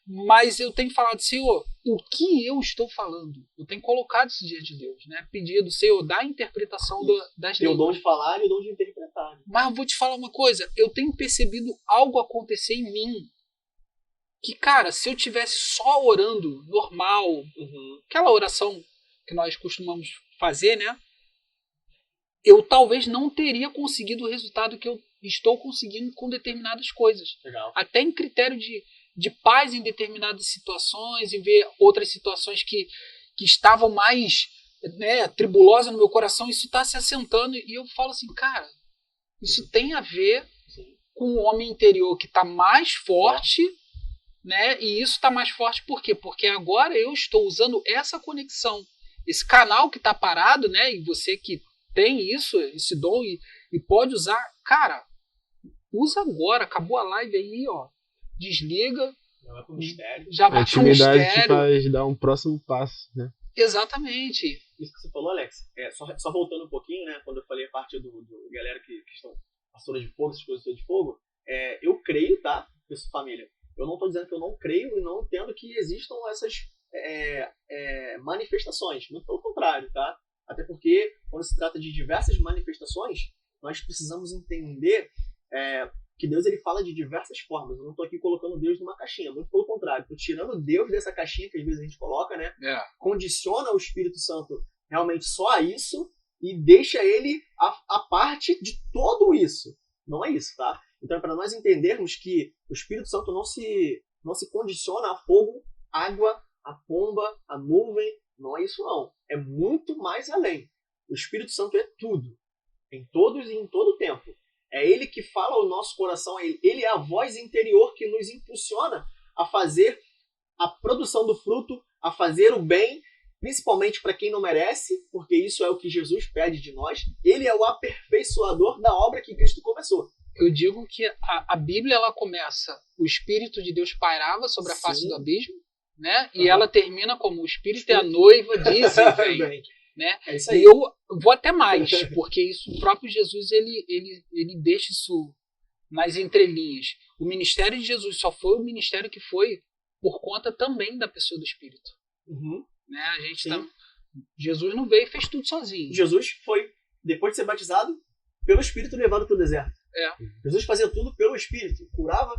Mas eu tenho falado, Senhor, o que eu estou falando? Eu tenho colocado isso diante de Deus, né? Pedido, Senhor, dá a interpretação das línguas. Tem o dom de falar e o dom de interpretar. Mas eu vou te falar uma coisa, eu tenho percebido algo acontecer em mim. Que, cara, se eu tivesse só orando normal, aquela oração que nós costumamos fazer, né? Eu talvez não teria conseguido o resultado que eu estou conseguindo com determinadas coisas. Legal. Até em critério de paz em determinadas situações, em ver outras situações que estavam mais, né, tribulosas no meu coração, isso está se assentando. E eu falo assim, cara, isso tem a ver com o homem interior que está mais forte, né? E isso está mais forte por quê? Porque agora eu estou usando essa conexão, esse canal que está parado, né? E você que tem isso, esse dom e pode usar, cara, usa agora, acabou a live aí, ó, desliga, já vai pro mistério. A intimidade te faz dar um próximo passo, né? Exatamente. Isso que você falou, Alex, só voltando um pouquinho, né, quando eu falei a parte do galera que estão pastoras de fogo, essas coisas de fogo, eu creio, tá, pessoal, família, eu não estou dizendo que eu não creio e não entendo que existam essas manifestações, muito pelo contrário, tá? Até porque, quando se trata de diversas manifestações, nós precisamos entender que Deus ele fala de diversas formas. Eu não estou aqui colocando Deus numa caixinha, muito pelo contrário. Estou tirando Deus dessa caixinha que às vezes a gente coloca, né? Condiciona o Espírito Santo realmente só a isso e deixa ele a parte de tudo isso. Não é isso, tá? Então, para nós entendermos que o Espírito Santo não se condiciona a fogo, água, a pomba, a nuvem, não é isso não. É muito mais além. O Espírito Santo é tudo. Em todos e em todo tempo. É Ele que fala ao nosso coração. Ele é a voz interior que nos impulsiona a fazer a produção do fruto, a fazer o bem, principalmente para quem não merece, porque isso é o que Jesus pede de nós. Ele é o aperfeiçoador da obra que Cristo começou. Eu digo que a Bíblia ela começa, o Espírito de Deus pairava sobre a face do abismo, né? E ela termina como o Espírito e a noiva dizem vem. Né? É isso aí. E eu vou até mais, porque isso, o próprio Jesus ele deixa isso nas entrelinhas. O ministério de Jesus só foi o ministério que foi por conta também da pessoa do Espírito. Né? A gente Jesus não veio e fez tudo sozinho. Jesus foi, depois de ser batizado, pelo Espírito levado para o deserto. Jesus fazia tudo pelo Espírito, curava.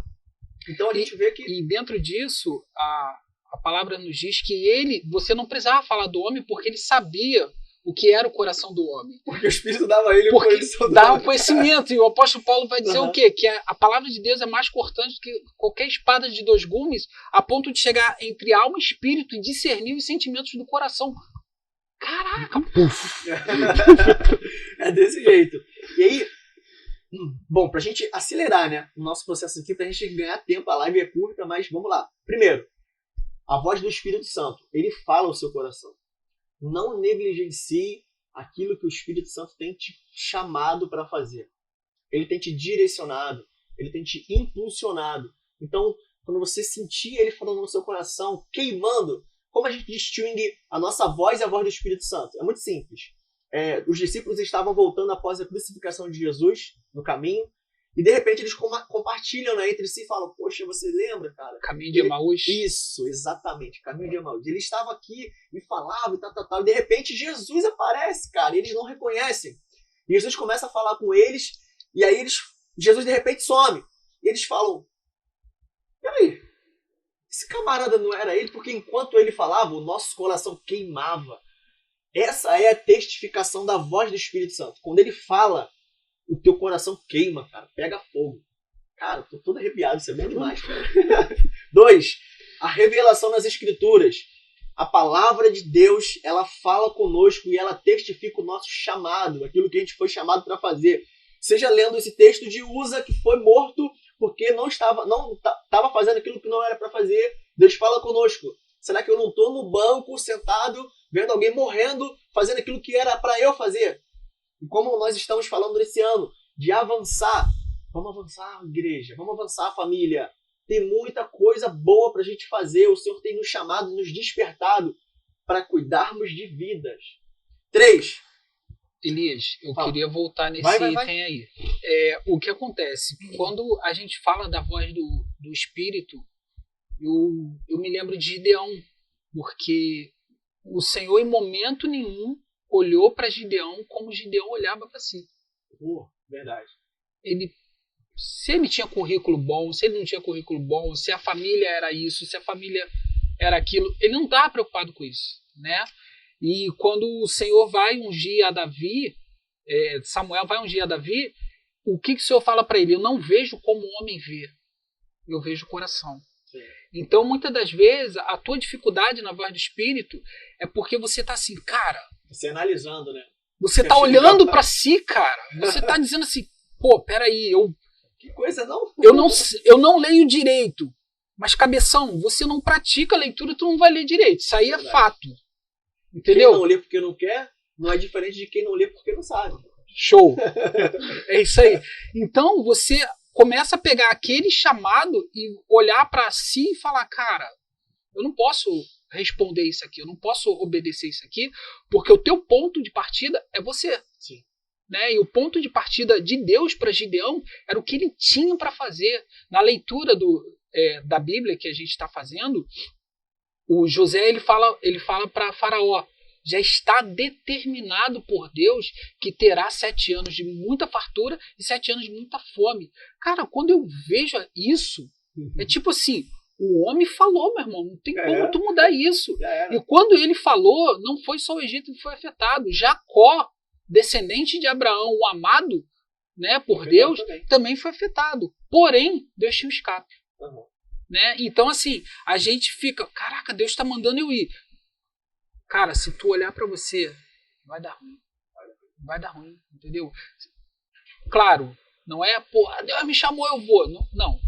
Então a gente vê que... E dentro disso, a palavra nos diz que você não precisava falar do homem porque ele sabia o que era o coração do homem. Porque o Espírito dava a ele o conhecimento. E o apóstolo Paulo vai dizer o quê? Que a palavra de Deus é mais cortante do que qualquer espada de 2 gumes, a ponto de chegar entre alma e espírito e discernir os sentimentos do coração. Caraca! É desse jeito. E aí, bom, pra gente acelerar, né, o nosso processo aqui, pra gente ganhar tempo, a live é curta, mas vamos lá. Primeiro, a voz do Espírito Santo, ele fala ao seu coração. Não negligencie aquilo que o Espírito Santo tem te chamado para fazer. Ele tem te direcionado, ele tem te impulsionado. Então, quando você sentir ele falando no seu coração, queimando, como a gente distingue a nossa voz e a voz do Espírito Santo? É muito simples. Os discípulos estavam voltando após a crucificação de Jesus no caminho, e de repente eles compartilham, né, entre si e falam, poxa, você lembra, cara? Caminho de Emaús. Isso, exatamente, caminho de Emaús. Ele estava aqui e falava e tal, e de repente Jesus aparece, cara, e eles não reconhecem. E Jesus começa a falar com eles, e aí Jesus de repente some. E eles falam, peraí, esse camarada não era ele? Porque enquanto ele falava, o nosso coração queimava. Essa é a testificação da voz do Espírito Santo. Quando ele fala, o teu coração queima, cara, pega fogo. Cara, tô todo arrepiado, isso é bom demais, cara. 2, a revelação nas Escrituras. A palavra de Deus, ela fala conosco e ela testifica o nosso chamado, aquilo que a gente foi chamado para fazer. Seja lendo esse texto de Uza, que foi morto porque não estava fazendo aquilo que não era para fazer. Deus fala conosco. Será que eu não estou no banco, sentado, vendo alguém morrendo, fazendo aquilo que era para eu fazer? E como nós estamos falando nesse ano, de avançar. Vamos avançar, igreja. Vamos avançar, família. Tem muita coisa boa para a gente fazer. O Senhor tem nos chamado, nos despertado para cuidarmos de vidas. 3. Elias, eu queria voltar nesse item aí. O que acontece? Quando a gente fala da voz do Espírito, eu me lembro de Gideão, porque o Senhor em momento nenhum olhou para Gideão como Gideão olhava para si. Verdade. Se ele tinha currículo bom, se ele não tinha currículo bom, se a família era isso, se a família era aquilo, ele não estava preocupado com isso, né? E quando o Senhor vai ungir a Davi, Samuel vai ungir a Davi, o que o Senhor fala para ele? Eu não vejo como o homem vê, eu vejo o coração. Sim. Então, muitas das vezes, a tua dificuldade na voz do Espírito é porque você está assim, cara... Você analisando, né? Você está olhando para si, cara. Você está dizendo assim, pô, peraí, que coisa, não? Eu não leio direito. Mas, cabeção, você não pratica a leitura, tu não vai ler direito. Isso aí é fato. Entendeu? Quem não lê porque não quer, não é diferente de quem não lê porque não sabe. Show! É isso aí. Então, você começa a pegar aquele chamado e olhar para si e falar, cara, eu não posso responder isso aqui, eu não posso obedecer isso aqui, porque o teu ponto de partida é você. Sim. Né? E o ponto de partida de Deus para Gideão era o que ele tinha para fazer. Na leitura da Bíblia que a gente está fazendo, o José ele fala para Faraó, já está determinado por Deus que terá 7 anos de muita fartura e 7 anos de muita fome. Cara, quando eu vejo isso, é tipo assim, o homem falou, meu irmão, não tem como tu mudar isso. E quando ele falou, não foi só o Egito que foi afetado. Jacó, descendente de Abraão, o amado, né, por Deus, também foi afetado. Porém, Deus tinha um escape. Né? Então, assim, a gente fica, caraca, Deus está mandando eu ir. Cara, se tu olhar para você, vai dar ruim. Vai dar ruim, entendeu? Claro, não é, porra, Deus me chamou, eu vou. Não.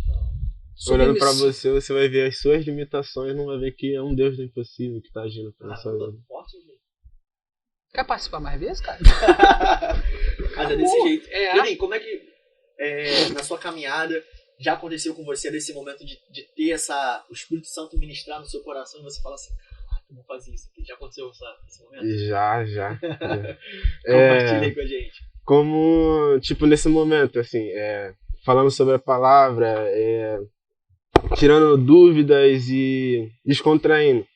Olhando para você, você vai ver as suas limitações, não vai ver que é um Deus do impossível que está agindo pela sua vida. Quer participar mais vezes, cara? Mas é desse jeito. Lenin, como é que na sua caminhada já aconteceu com você desse momento de ter o Espírito Santo ministrar no seu coração e você fala assim, eu vou fazer isso aqui. Já aconteceu esse momento? Já. Compartilha aí com a gente. Como, tipo, nesse momento, assim, falando sobre a palavra, tirando dúvidas e descontraindo.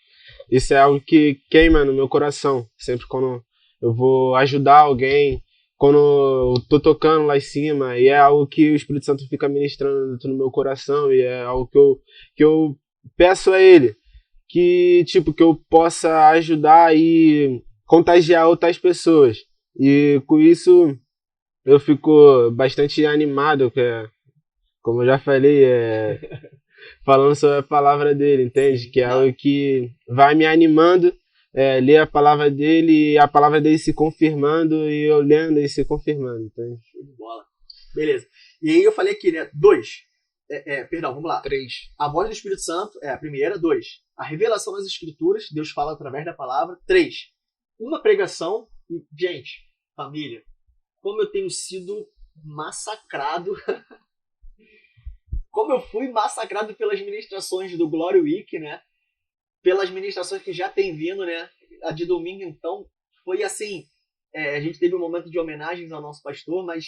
Isso é algo que queima no meu coração. Sempre quando eu vou ajudar alguém, quando eu tô tocando lá em cima, e é algo que o Espírito Santo fica ministrando no meu coração, e é algo que eu peço a Ele, que eu possa ajudar e contagiar outras pessoas. E com isso eu fico bastante animado, como eu já falei, falando sobre a palavra dele, entende? Que é algo que vai me animando, ler a palavra dele e a palavra dele se confirmando e eu lendo e se confirmando, entende? Show de bola. Beleza. E aí eu falei aqui, né? 2. Perdão, vamos lá. 3. A voz do Espírito Santo é a primeira. 2. A revelação das Escrituras, Deus fala através da palavra. 3. Uma pregação. E, gente, família, como eu tenho sido massacrado... Como eu fui massacrado pelas ministrações do Glory Week, né? Pelas ministrações que já tem vindo, né? A de domingo, então, foi assim... a gente teve um momento de homenagens ao nosso pastor, mas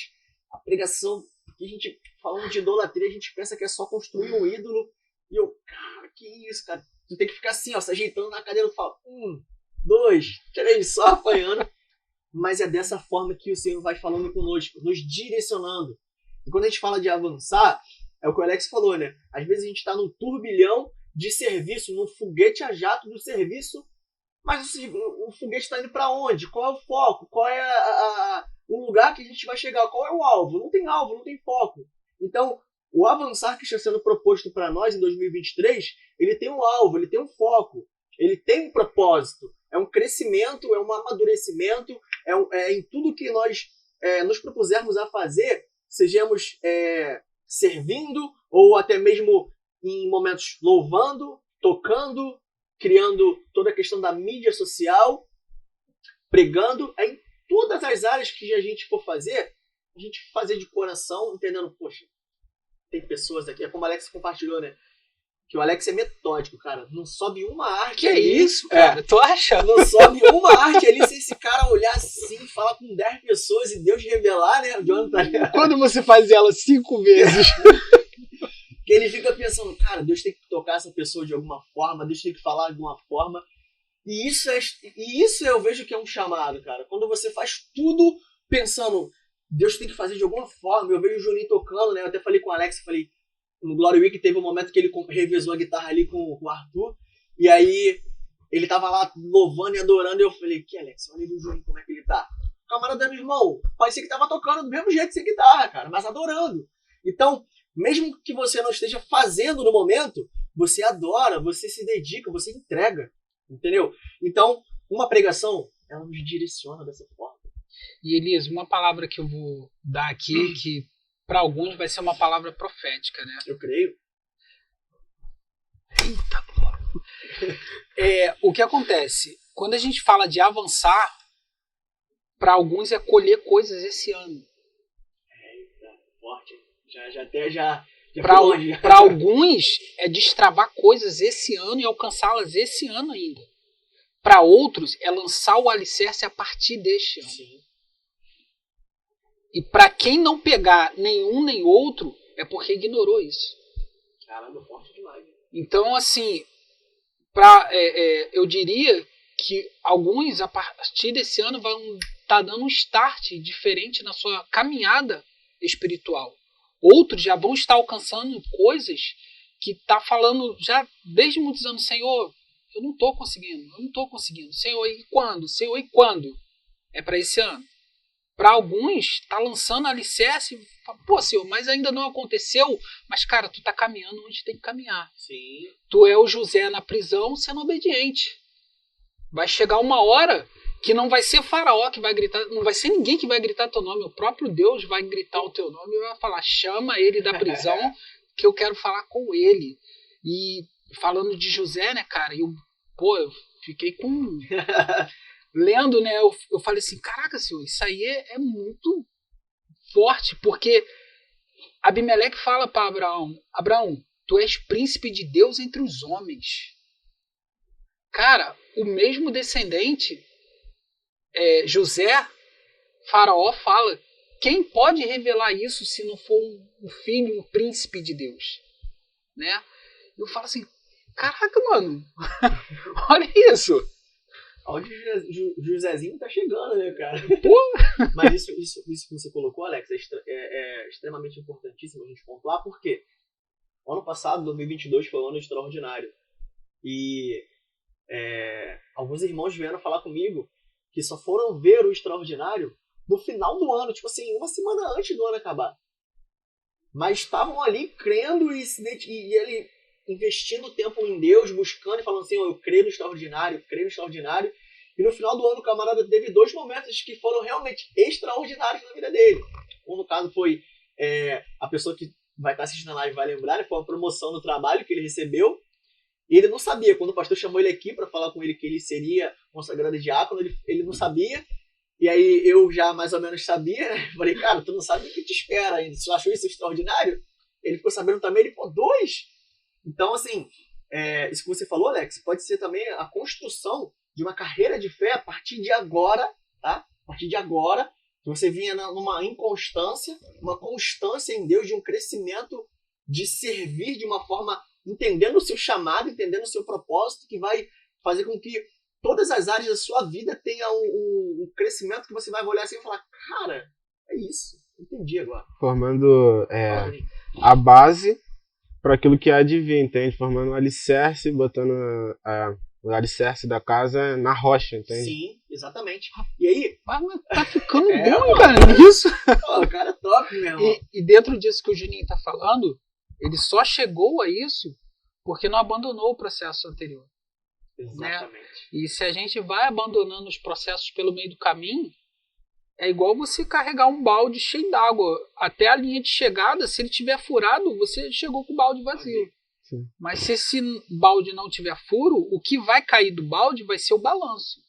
a pregação que a gente, falando de idolatria, a gente pensa que é só construir um ídolo. E eu, cara, que isso, cara? Tu tem que ficar assim, ó, se ajeitando na cadeira e falar 1, 2, 3, só apanhando. Mas é dessa forma que o Senhor vai falando conosco, nos direcionando. E quando a gente fala de avançar... É o que o Alex falou, né? Às vezes a gente está num turbilhão de serviço, num foguete a jato do serviço, mas o foguete está indo para onde? Qual é o foco? Qual é o lugar que a gente vai chegar? Qual é o alvo? Não tem alvo, não tem foco. Então, o avançar que está sendo proposto para nós em 2023, ele tem um alvo, ele tem um foco. ele tem um propósito, é um crescimento, é um amadurecimento, é em tudo que nós nos propusermos a fazer, sejamos servindo ou até mesmo em momentos louvando, tocando, criando toda a questão da mídia social, pregando, em todas as áreas que a gente for fazer, a gente fazer de coração, entendendo, poxa, tem pessoas aqui, é como o Alex compartilhou, né? Que o Alex é metódico, cara. Não sobe uma arte Que ali. é isso, cara? Tu acha? Não sobe uma arte ali sem esse cara olhar assim, falar com 10 pessoas e Deus revelar, né? O Jonathan. Quando você faz ela 5 vezes. Que ele fica pensando, cara, Deus tem que tocar essa pessoa de alguma forma, Deus tem que falar de alguma forma. E isso eu vejo que é um chamado, cara. Quando você faz tudo pensando, Deus tem que fazer de alguma forma. Eu vejo o Juninho tocando, né? Eu até falei com o Alex, falei, no Glory Week teve um momento que ele revezou a guitarra ali com o Arthur. E aí ele tava lá louvando e adorando. E eu falei, que Alex, olha o Juninho como é que ele tá. Camarada, meu irmão, parecia que tava tocando do mesmo jeito sem guitarra, cara, mas adorando. Então, mesmo que você não esteja fazendo no momento, você adora, você se dedica, você entrega. Entendeu? Então, uma pregação, ela nos direciona dessa forma. E Elias, uma palavra que eu vou dar aqui, que para alguns vai ser uma palavra profética, né? Eu creio. Eita, o que acontece? Quando a gente fala de avançar, para alguns é colher coisas esse ano. Eita, forte. Já Para alguns é destravar coisas esse ano e alcançá-las esse ano ainda. Para outros é lançar o alicerce a partir deste ano. Sim. E para quem não pegar nenhum nem outro, é porque ignorou isso. Caramba, forte demais. Então, assim, eu diria que alguns, a partir desse ano, vão estar dando um start diferente na sua caminhada espiritual. Outros já vão estar alcançando coisas que está falando já desde muitos anos, Senhor, eu não estou conseguindo. Senhor, e quando? Senhor, e quando? É para esse ano. Para alguns, está lançando alicerce, pô, Senhor, mas ainda não aconteceu. Mas, cara, tu está caminhando onde tem que caminhar. Sim. Tu é o José na prisão sendo obediente. Vai chegar uma hora que não vai ser Faraó que vai gritar, não vai ser ninguém que vai gritar teu nome, o próprio Deus vai gritar o teu nome e vai falar, chama ele da prisão que eu quero falar com ele. E falando de José, né, cara, eu fiquei com... lendo, né, eu falei assim, caraca, Senhor, isso aí é muito forte, porque Abimeleque fala para Abraão, tu és príncipe de Deus entre os homens. Cara, o mesmo descendente, José, Faraó fala, quem pode revelar isso se não for um filho, um príncipe de Deus? Né? Eu falo assim, caraca, mano, olha isso. Onde o Josézinho tá chegando, né, cara? Pô. Mas isso que você colocou, Alex, é extremamente importantíssimo a gente pontuar, porque o ano passado, 2022, foi um ano extraordinário. E alguns irmãos vieram falar comigo que só foram ver o extraordinário no final do ano, tipo assim, uma semana antes do ano acabar. Mas estavam ali crendo e ele investindo tempo em Deus, buscando e falando assim, eu creio no extraordinário. E no final do ano o camarada teve 2 momentos que foram realmente extraordinários na vida dele. Um, no caso, foi a pessoa que vai estar assistindo a live vai lembrar, né? Foi uma promoção no trabalho que ele recebeu. E ele não sabia. Quando o pastor chamou ele aqui para falar com ele que ele seria consagrado diácono, ele não sabia. E aí eu já mais ou menos sabia, né? Falei, cara, tu não sabe o que te espera ainda. Você achou isso extraordinário? Ele ficou sabendo também, ele, 2? Então, assim, isso que você falou, Alex, pode ser também a construção de uma carreira de fé a partir de agora, tá? A partir de agora, que você vinha numa inconstância, uma constância em Deus, de um crescimento, de servir de uma forma, entendendo o seu chamado, entendendo o seu propósito, que vai fazer com que todas as áreas da sua vida tenham um crescimento que você vai olhar assim e falar, cara, é isso, entendi agora. Formando a base para aquilo que há de vir, entende? Formando um alicerce, botando o alicerce da casa na rocha, entende? Sim, exatamente. E aí... Mas tá ficando bom, cara, isso. O cara é top, meu irmão. E dentro disso que o Juninho tá falando, ele só chegou a isso porque não abandonou o processo anterior. Exatamente. E se a gente vai abandonando os processos pelo meio do caminho, é igual você carregar um balde cheio d'água até a linha de chegada. Se ele tiver furado, você chegou com o balde vazio. Sim. Mas se esse balde não tiver furo, o que vai cair do balde vai ser o balanço,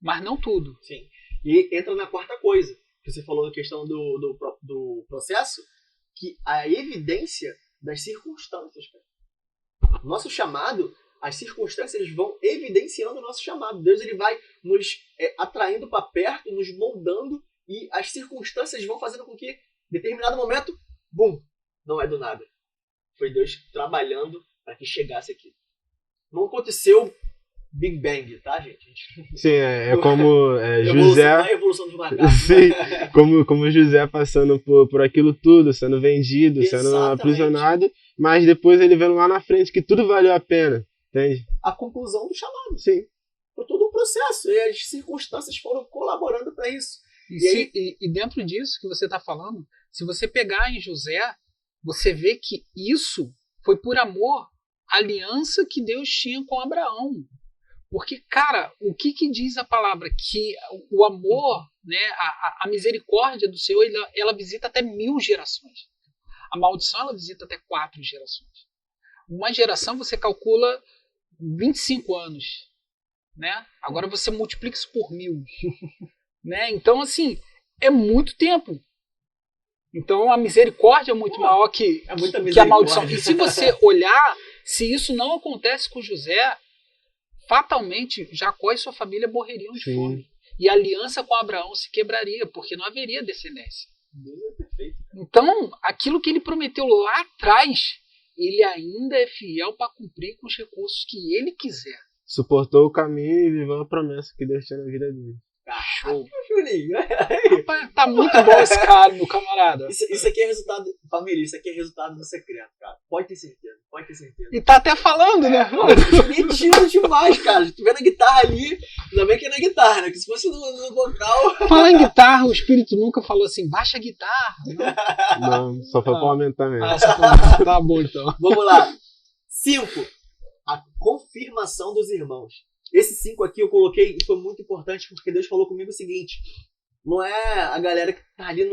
mas não tudo. Sim. E entra na quarta coisa, que você falou na questão do processo, que a evidência das circunstâncias. Cara. Nosso chamado, as circunstâncias vão evidenciando o nosso chamado. Deus ele vai nos atraindo para perto, nos moldando, e as circunstâncias vão fazendo com que, em determinado momento, bum, não é do nada. Foi Deus trabalhando para que chegasse aqui. Não aconteceu Big Bang, tá, gente? Sim, como José... Não é a evolução dos macacos. Sim, como José passando por aquilo tudo, sendo vendido, sendo Exatamente. aprisionado, mas depois ele vendo lá na frente que tudo valeu a pena, entende? A conclusão do chamado. Sim. Foi todo um processo, e as circunstâncias foram colaborando para isso. E dentro disso que você está falando, se você pegar em José, você vê que isso foi por amor à aliança que Deus tinha com Abraão. Porque, cara, o que diz a palavra? Que o amor, né, a misericórdia do Senhor, ela visita até 1000 gerações. A maldição, ela visita até 4 gerações. Uma geração você calcula 25 anos. Né? Agora você multiplica isso por 1000. Né? Então, assim, é muito tempo. Então, a misericórdia é muito maior que a maldição. E se você olhar, se isso não acontece com José, fatalmente Jacó e sua família morreriam de fome. E a aliança com Abraão se quebraria, porque não haveria descendência. Deus é perfeito. Então, aquilo que ele prometeu lá atrás, ele ainda é fiel para cumprir com os recursos que ele quiser. Suportou o caminho e viveu a promessa que Deus tinha na vida dele. Show. Juninho. Rapaz, tá muito bom esse cara, meu camarada. Isso aqui é resultado, família, isso aqui é resultado do secreto, cara. Pode ter certeza, pode ter certeza. E tá até falando, né? Mentira demais, cara. Tu vendo a guitarra ali, ainda bem que é na guitarra, né? Que se fosse no vocal... Falar em guitarra, o Espírito nunca falou assim, baixa a guitarra. Não, só foi pra aumentar mesmo. Tá bom, então. Vamos lá. 5. A confirmação dos irmãos. Esse 5 aqui eu coloquei e foi muito importante porque Deus falou comigo o seguinte: não é a galera que tá ali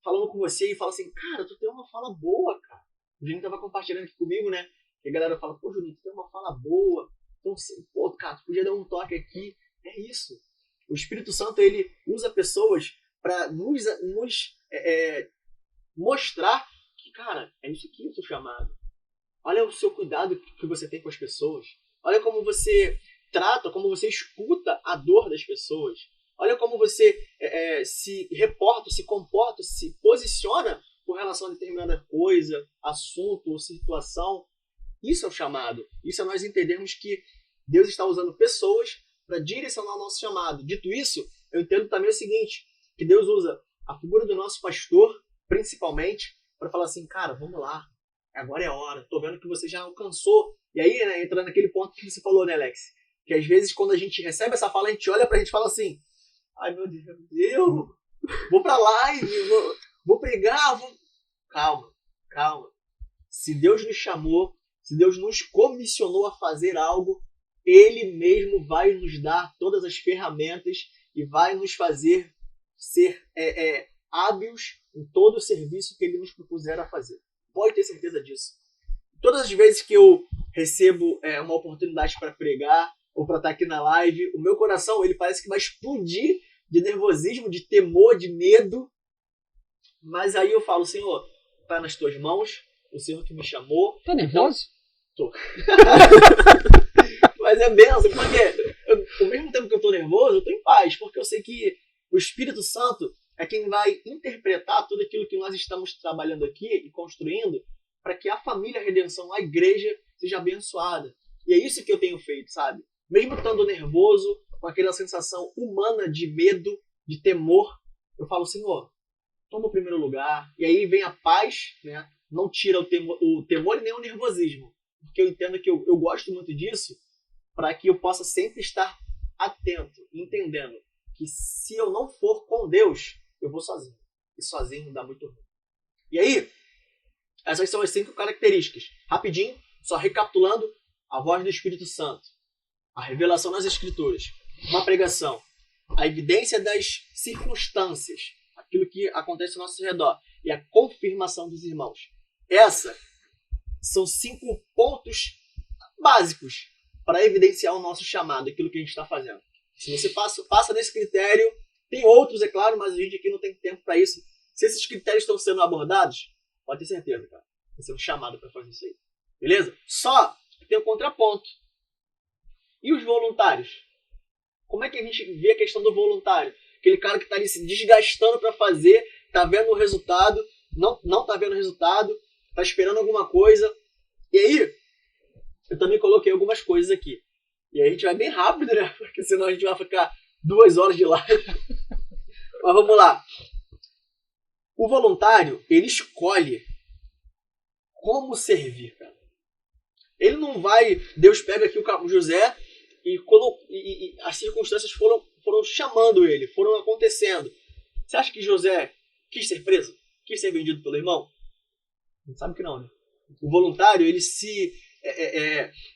falando com você e fala assim, cara, tu tem uma fala boa, cara. O Juninho tava compartilhando aqui comigo, né? E a galera fala, pô, Juninho, tu tem uma fala boa. Então, pô, cara, tu podia dar um toque aqui. É isso. O Espírito Santo, ele usa pessoas para nos mostrar que, cara, é isso aqui o seu chamado. Olha o seu cuidado que você tem com as pessoas. Olha como você trata, como você escuta a dor das pessoas. Olha como você se reporta, se comporta, se posiciona com relação a determinada coisa, assunto ou situação. Isso é o chamado. Isso é nós entendermos que Deus está usando pessoas para direcionar o nosso chamado. Dito isso, eu entendo também o seguinte, que Deus usa a figura do nosso pastor, principalmente, para falar assim, cara, vamos lá, agora é a hora, tô vendo que você já alcançou. E aí, né, entrando naquele ponto que você falou, né, Alex? Que às vezes, quando a gente recebe essa fala, a gente olha pra gente e fala assim, ai meu Deus, eu vou pra live, vou pregar, Calma. Se Deus nos chamou, se Deus nos comissionou a fazer algo, Ele mesmo vai nos dar todas as ferramentas e vai nos fazer ser hábeis em todo o serviço que Ele nos propuser a fazer. Pode ter certeza disso. Todas as vezes que eu recebo uma oportunidade para pregar ou para estar aqui na live, o meu coração ele parece que vai explodir de nervosismo, de temor, de medo. Mas aí eu falo, Senhor, está nas tuas mãos, o Senhor que me chamou. Tá nervoso? Tô. Mas é benção, porque ao mesmo tempo que eu tô nervoso, eu tô em paz, porque eu sei que o Espírito Santo é quem vai interpretar tudo aquilo que nós estamos trabalhando aqui e construindo para que a família a Redenção, a igreja, seja abençoada. E é isso que eu tenho feito, sabe? Mesmo estando nervoso, com aquela sensação humana de medo, de temor, eu falo, Senhor, toma o primeiro lugar. E aí vem a paz, né? Não tira o temor e nem o nervosismo. Porque eu entendo que eu gosto muito disso, para que eu possa sempre estar atento, entendendo que se eu não for com Deus, eu vou sozinho. E sozinho dá muito ruim. E aí, essas são as 5 características. Rapidinho, só recapitulando, a voz do Espírito Santo. a revelação nas Escrituras, uma pregação, a evidência das circunstâncias, aquilo que acontece ao nosso redor, e a confirmação dos irmãos. Essa são 5 pontos básicos para evidenciar o nosso chamado, aquilo que a gente está fazendo. Se você passa desse critério, tem outros, é claro, mas a gente aqui não tem tempo para isso. Se esses critérios estão sendo abordados, pode ter certeza, cara. Vai ser um chamado para fazer isso aí. Beleza? Só que tem um contraponto. E os voluntários? Como é que a gente vê a questão do voluntário? Aquele cara que está ali se desgastando para fazer, está vendo o resultado, não está vendo o resultado, está esperando alguma coisa. E aí, eu também coloquei algumas coisas aqui. E aí a gente vai bem rápido, né? Porque senão a gente vai ficar 2 horas de live. Mas vamos lá. O voluntário, ele escolhe como servir, cara. Ele não vai... Deus pega aqui o José e as circunstâncias foram chamando ele, foram acontecendo. Você acha que José quis ser preso? Quis ser vendido pelo irmão? Não sabe que não, né? O voluntário, ele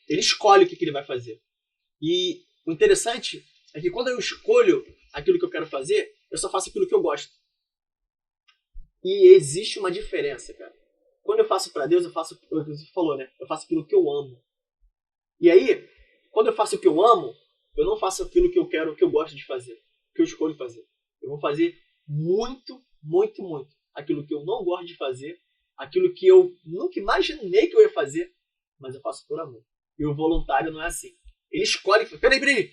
escolhe o que ele vai fazer. E o interessante é que quando eu escolho aquilo que eu quero fazer, eu só faço aquilo que eu gosto. E existe uma diferença, cara. Quando eu faço para Deus, eu faço o que você falou, né? Eu faço aquilo que eu amo. E aí, quando eu faço o que eu amo, eu não faço aquilo que eu quero, que eu gosto de fazer, que eu escolho fazer. Eu vou fazer muito, muito, muito aquilo que eu não gosto de fazer, aquilo que eu nunca imaginei que eu ia fazer, mas eu faço por amor. E o voluntário não é assim. Ele escolhe... Peraí.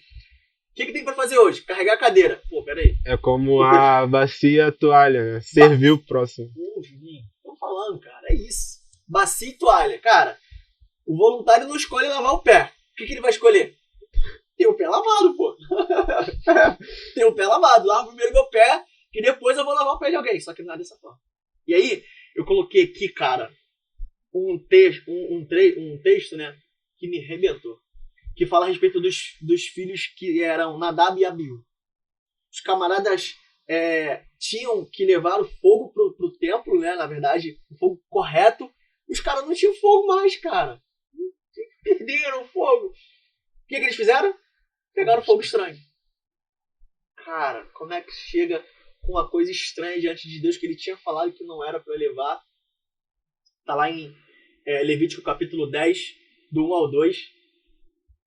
O que tem pra fazer hoje? Carregar a cadeira. Pô, peraí. É como a bacia e a toalha, né? Servir o próximo. Pô, Juninho, tô falando, cara. É isso. Bacia e toalha. Cara, o voluntário não escolhe lavar o pé. O que ele vai escolher? Tem o pé lavado, pô. Tem o pé lavado. Lavo primeiro meu pé, que depois eu vou lavar o pé de alguém. Só que não é dessa forma. E aí, eu coloquei aqui, cara, um texto, né, que me arrebentou. Que fala a respeito dos filhos que eram Nadab e Abiú. Os camaradas tinham que levar o fogo pro templo, né? Na verdade, o fogo correto. E os caras não tinham fogo mais, cara. Perderam o fogo. O que eles fizeram? Pegaram fogo estranho. Cara, como é que chega com uma coisa estranha diante de Deus que ele tinha falado que não era para levar? Tá lá em Levítico capítulo 10, do 1 ao 2.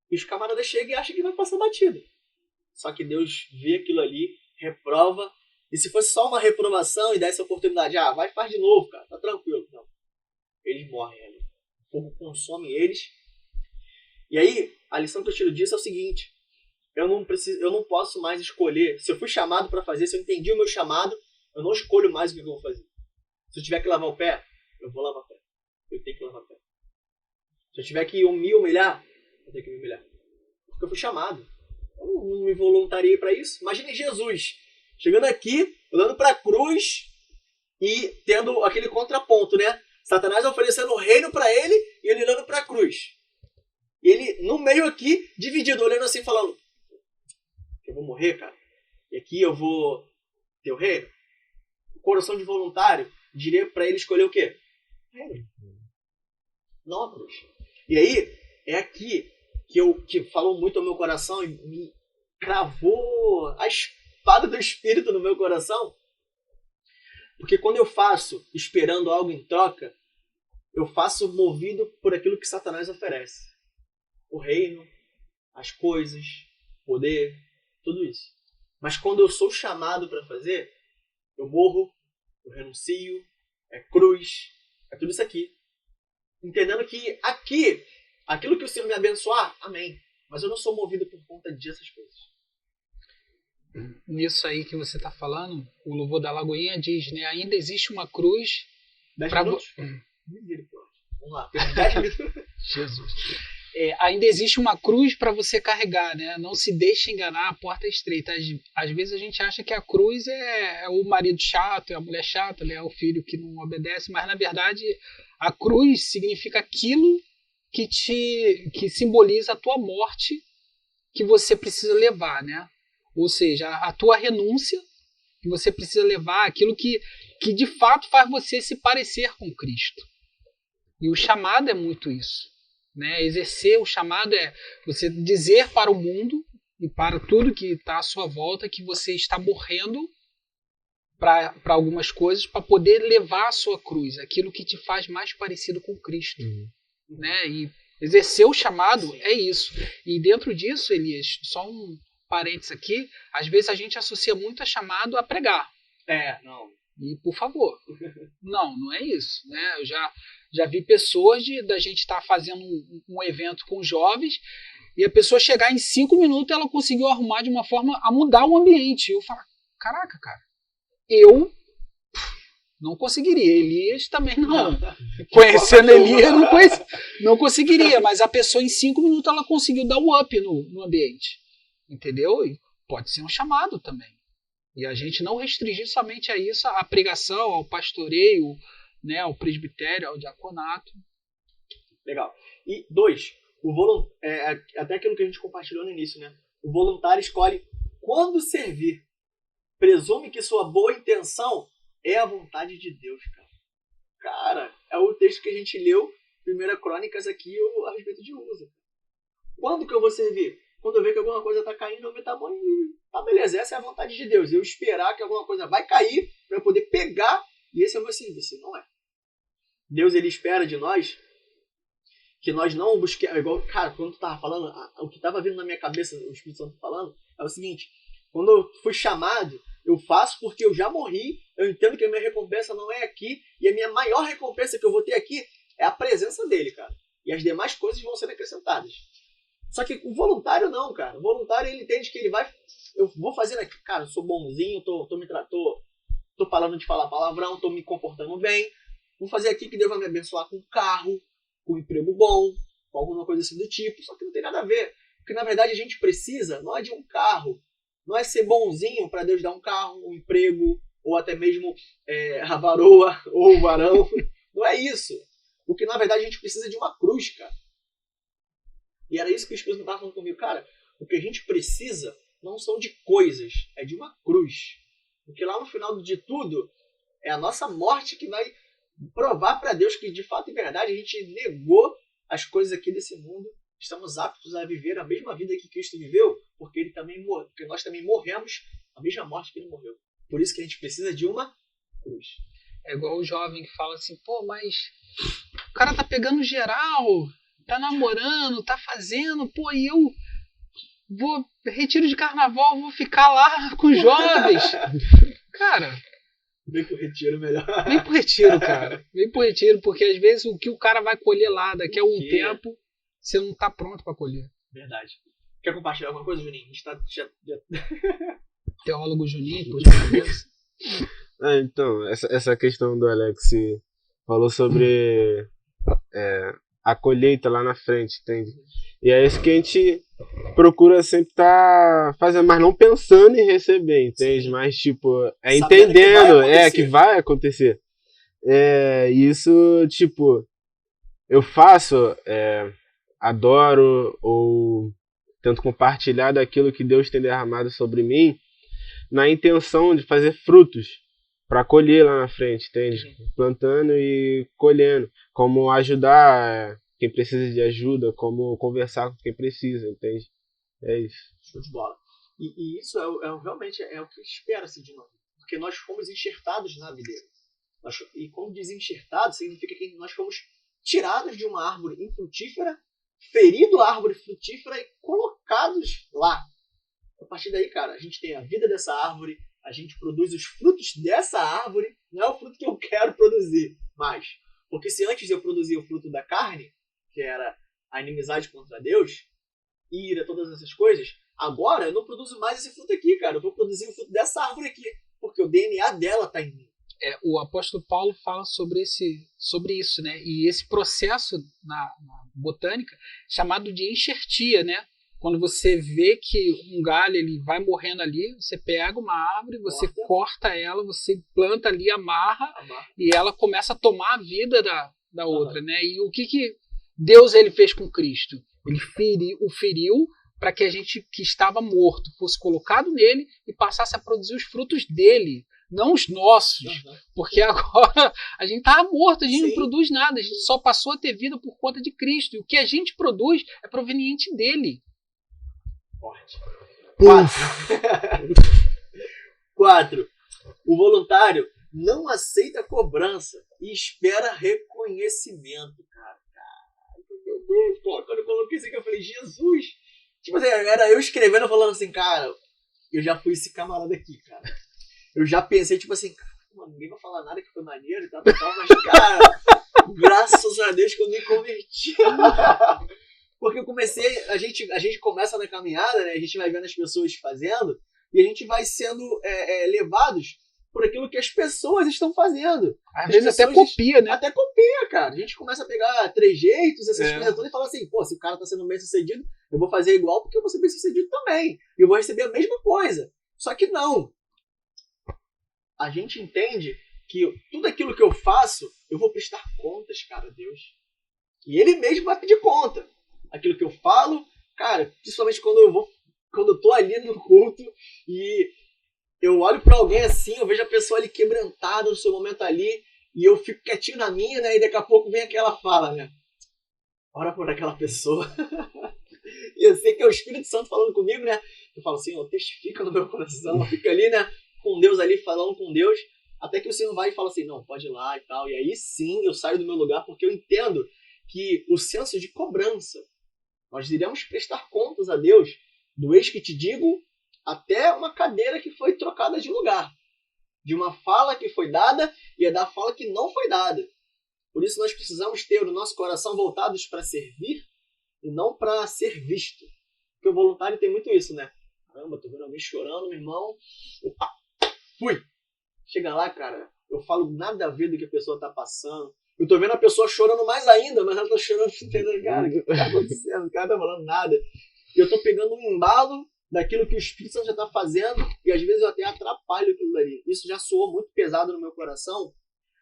E os camaradas chegam e acham que vai passar batido. Só que Deus vê aquilo ali, reprova. E se fosse só uma reprovação e desse a oportunidade, vai, faz de novo, cara, tá tranquilo. Não. Eles morrem ali. O fogo consome eles. E aí, a lição que eu tiro disso é o seguinte. Eu não posso mais escolher. Se eu fui chamado para fazer, se eu entendi o meu chamado, eu não escolho mais o que eu vou fazer. Se eu tiver que lavar o pé, eu vou lavar o pé. Eu tenho que lavar o pé. Se eu tiver que me humilhar, eu tenho que me humilhar. Porque eu fui chamado. Eu não me voluntariei para isso. Imagine Jesus chegando aqui, olhando para a cruz e tendo aquele contraponto, né? Satanás oferecendo o reino para ele e ele olhando para a cruz. E ele no meio aqui, dividido, olhando assim, falando: eu vou morrer, cara. E aqui eu vou ter o reino. O coração de voluntário diria para ele escolher o quê? Reino. Não a cruz. E aí, é aqui que falou muito ao meu coração e me cravou a espada do Espírito no meu coração. Porque quando eu faço esperando algo em troca, eu faço movido por aquilo que Satanás oferece. O reino, as coisas, poder, tudo isso. Mas quando eu sou chamado para fazer, eu morro, eu renuncio, é cruz, é tudo isso aqui. Entendendo que aqui, aquilo que o Senhor me abençoar, amém. Mas eu não sou movido por conta dessas coisas. Nisso aí que você está falando, o Louvor da Lagoinha diz, né? Ainda existe uma cruz... 10 minutos? Vamos lá, temos 10 minutos. Jesus. Ainda existe uma cruz para você carregar, né? Não se deixe enganar, a porta é estreita. Às vezes a gente acha que a cruz é o marido chato, é a mulher chata, é o filho que não obedece, mas na verdade a cruz significa aquilo que simboliza a tua morte que você precisa levar, né? Ou seja, a tua renúncia que você precisa levar, aquilo que de fato faz você se parecer com Cristo. E o chamado é muito isso. né? Exercer o chamado é você dizer para o mundo e para tudo que está à sua volta que você está morrendo para algumas coisas para poder levar a sua cruz, aquilo que te faz mais parecido com Cristo. Né? E exercer o chamado é isso. E dentro disso, Elias, só um parênteses aqui, às vezes a gente associa muito a chamado a pregar. Não. E, por favor, não é isso. Né? Eu já vi pessoas da gente estar fazendo um evento com jovens e a pessoa chegar em 5 minutos ela conseguiu arrumar de uma forma a mudar o ambiente. Eu falo, caraca, cara, eu não conseguiria. Elias também não. Conhecendo Elias, não conseguiria. Mas a pessoa em 5 minutos ela conseguiu dar um up no ambiente. Entendeu? E pode ser um chamado também. E a gente não restringir somente a isso, a pregação, ao pastoreio, né, ao presbitério, ao diaconato. Legal. E 2, até aquilo que a gente compartilhou no início, né? O voluntário escolhe quando servir. Presume que sua boa intenção é a vontade de Deus, cara. Cara, é o texto que a gente leu, 1 Crônicas aqui, a respeito de Uza. Quando que eu vou servir? Quando eu ver que alguma coisa está caindo, eu vou estar bom e tá, beleza, essa é a vontade de Deus. Eu esperar que alguma coisa vai cair para eu poder pegar e esse é o meu serviço. Não é. Deus, ele espera de nós que nós não busquemos... Igual, cara, quando tu tava falando, o que tava vindo na minha cabeça, o Espírito Santo falando, é o seguinte: quando eu fui chamado, eu faço porque eu já morri, eu entendo que a minha recompensa não é aqui, e a minha maior recompensa que eu vou ter aqui é a presença dele, cara. E as demais coisas vão ser acrescentadas. Só que o voluntário não, cara. O voluntário, ele entende que ele vai... Eu vou fazendo aqui, cara, eu sou bonzinho, tô parando de falar palavrão, tô me comportando bem. Vou fazer aqui que Deus vai me abençoar com um carro, com um emprego bom, com alguma coisa assim do tipo. Só que não tem nada a ver. Porque, na verdade, a gente precisa, não é de um carro. Não é ser bonzinho para Deus dar um carro, um emprego, ou até mesmo a varoa ou o varão. Não é isso. Porque, na verdade, a gente precisa de uma cruz, cara. E era isso que o Espírito estava falando comigo. Cara, o que a gente precisa não são de coisas, é de uma cruz. Porque lá no final de tudo, é a nossa morte que vai provar para Deus que, de fato e verdade, a gente negou as coisas aqui desse mundo. Estamos aptos a viver a mesma vida que Cristo viveu, porque nós também morremos a mesma morte que ele morreu. Por isso que a gente precisa de uma cruz. É igual o jovem que fala assim, pô, mas o cara tá pegando geral, tá namorando, tá fazendo, pô, e eu vou retiro de carnaval, vou ficar lá com os jovens. Cara, vem pro retiro melhor. Vem pro retiro, cara. Vem pro retiro, porque às vezes o que o cara vai colher lá daqui a um tempo, você não tá pronto pra colher. Verdade. Quer compartilhar alguma coisa, Juninho? A gente tá... Teólogo Juninho, por gentileza. Então, essa questão do Alex falou sobre a colheita lá na frente, entende? E é isso que a gente procura sempre estar fazendo, mas não pensando em receber, entende? Sim. Mas, tipo, entendendo que vai acontecer. Isso, tipo, eu faço, adoro ou tento compartilhar daquilo que Deus tem derramado sobre mim na intenção de fazer frutos para colher lá na frente, entende? Plantando e colhendo, como ajudar quem precisa de ajuda, como conversar com quem precisa, entende? É isso. Show de bola. E isso realmente é o que espera-se de nós, porque nós fomos enxertados na videira. E quando diz enxertado, significa que nós fomos tirados de uma árvore infrutífera, ferido a árvore frutífera e colocados lá. A partir daí, cara, a gente tem a vida dessa árvore, a gente produz os frutos dessa árvore, não é o fruto que eu quero produzir mais. Porque se antes eu produzia o fruto da carne, que era a inimizade contra Deus, ira, todas essas coisas, agora eu não produzo mais esse fruto aqui, cara. Eu vou produzir o fruto dessa árvore aqui, porque o DNA dela está em mim. O apóstolo Paulo fala sobre isso, né? E esse processo na botânica chamado de enxertia, né? Quando você vê que um galho ele vai morrendo ali, você pega uma árvore, você corta ela, você planta ali, amarra. E ela começa a tomar a vida da outra, né? E o que Deus ele fez com Cristo? Ele o feriu para que a gente que estava morto fosse colocado nele e passasse a produzir os frutos dele. não os nossos. Porque agora a gente tá morto, a gente Sim. não produz nada, a gente só passou a ter vida por conta de Cristo. E o que a gente produz é proveniente dele. Forte. 4. O voluntário não aceita cobrança e espera reconhecimento, cara. Meu Deus, pô, quando eu coloquei isso aqui, eu falei, Jesus. Tipo assim, era eu escrevendo, falando assim, cara, eu já fui esse camarada aqui, cara. Eu já pensei, tipo assim, cara, mano, ninguém vai falar nada que foi maneiro e tal, mas, cara, graças a Deus que eu me converti. Porque eu comecei, a gente começa na caminhada, né? A gente vai vendo as pessoas fazendo e a gente vai sendo levados por aquilo que as pessoas estão fazendo. Às vezes até pessoas copia, né? Até copia, cara. A gente começa a pegar trejeitos, essas É. coisas todas, e fala assim, pô, se o cara tá sendo bem sucedido, eu vou fazer igual porque eu vou ser bem sucedido também. E eu vou receber a mesma coisa. Só que não. A gente entende que tudo aquilo que eu faço, eu vou prestar contas, cara, a Deus. E Ele mesmo vai pedir conta. Aquilo que eu falo, cara, principalmente quando eu tô ali no culto e eu olho pra alguém assim, eu vejo a pessoa ali quebrantada no seu momento ali, e eu fico quietinho na minha, né? E daqui a pouco vem aquela fala, né? Ora por aquela pessoa. E eu sei que é o Espírito Santo falando comigo, né? Eu falo assim, testifica no meu coração, fica ali, né? Com Deus ali, falando com Deus, até que o Senhor vai e fala assim, não, pode ir lá e tal. E aí sim eu saio do meu lugar, porque eu entendo que o senso de cobrança, nós iremos prestar contas a Deus do eis que te digo, até uma cadeira que foi trocada de lugar. De uma fala que foi dada e é da fala que não foi dada. Por isso nós precisamos ter o nosso coração voltados para servir e não para ser visto. Porque o voluntário tem muito isso, né? Caramba, tô vendo alguém chorando, meu irmão. Opa, fui! Chega lá, cara, eu falo nada a ver do que a pessoa tá passando. Eu tô vendo a pessoa chorando mais ainda, mas ela tá chorando, entendeu? Cara, o que tá acontecendo? O cara tá falando nada. E eu tô pegando um embalo daquilo que o Espírito Santo já tá fazendo, e às vezes eu até atrapalho aquilo dali. Isso já soou muito pesado no meu coração,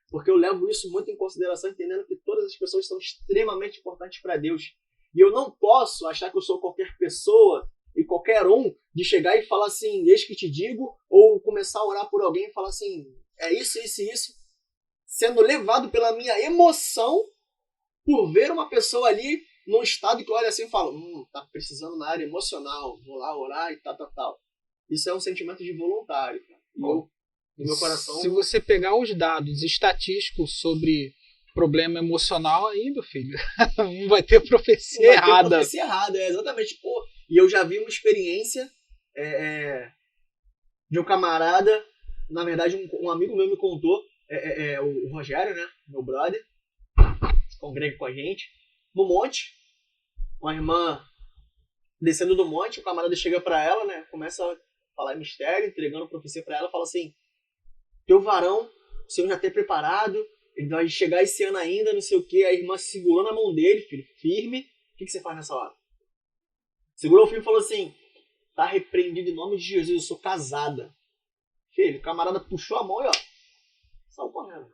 porque eu levo isso muito em consideração, entendendo que todas as pessoas são extremamente importantes para Deus. E eu não posso achar que eu sou qualquer pessoa e qualquer um de chegar e falar assim, eis que te digo, ou começar a orar por alguém e falar assim, é isso, isso e isso, sendo levado pela minha emoção por ver uma pessoa ali num estado que eu olho assim e falo, tá precisando na área emocional, vou lá orar e tal. Isso é um sentimento de voluntário, cara. No meu coração... Se você pegar os dados estatísticos sobre problema emocional aí, meu filho, não vai ter profecia errada. Profecia errada, exatamente. Pô, e eu já vi uma experiência de um camarada, na verdade um amigo meu me contou, o Rogério, né, meu brother, congrega com a gente, no monte, uma irmã descendo do monte, o camarada chega pra ela, né, começa a falar em mistério, entregando profecia pra ela, fala assim, teu varão, o Senhor já tem preparado, ele vai chegar esse ano ainda, não sei o que, a irmã segurou na mão dele, filho, firme, o que você faz nessa hora? Segurou o filho e falou assim, tá repreendido em nome de Jesus, eu sou casada. Filho, o camarada puxou a mão e saiu correndo.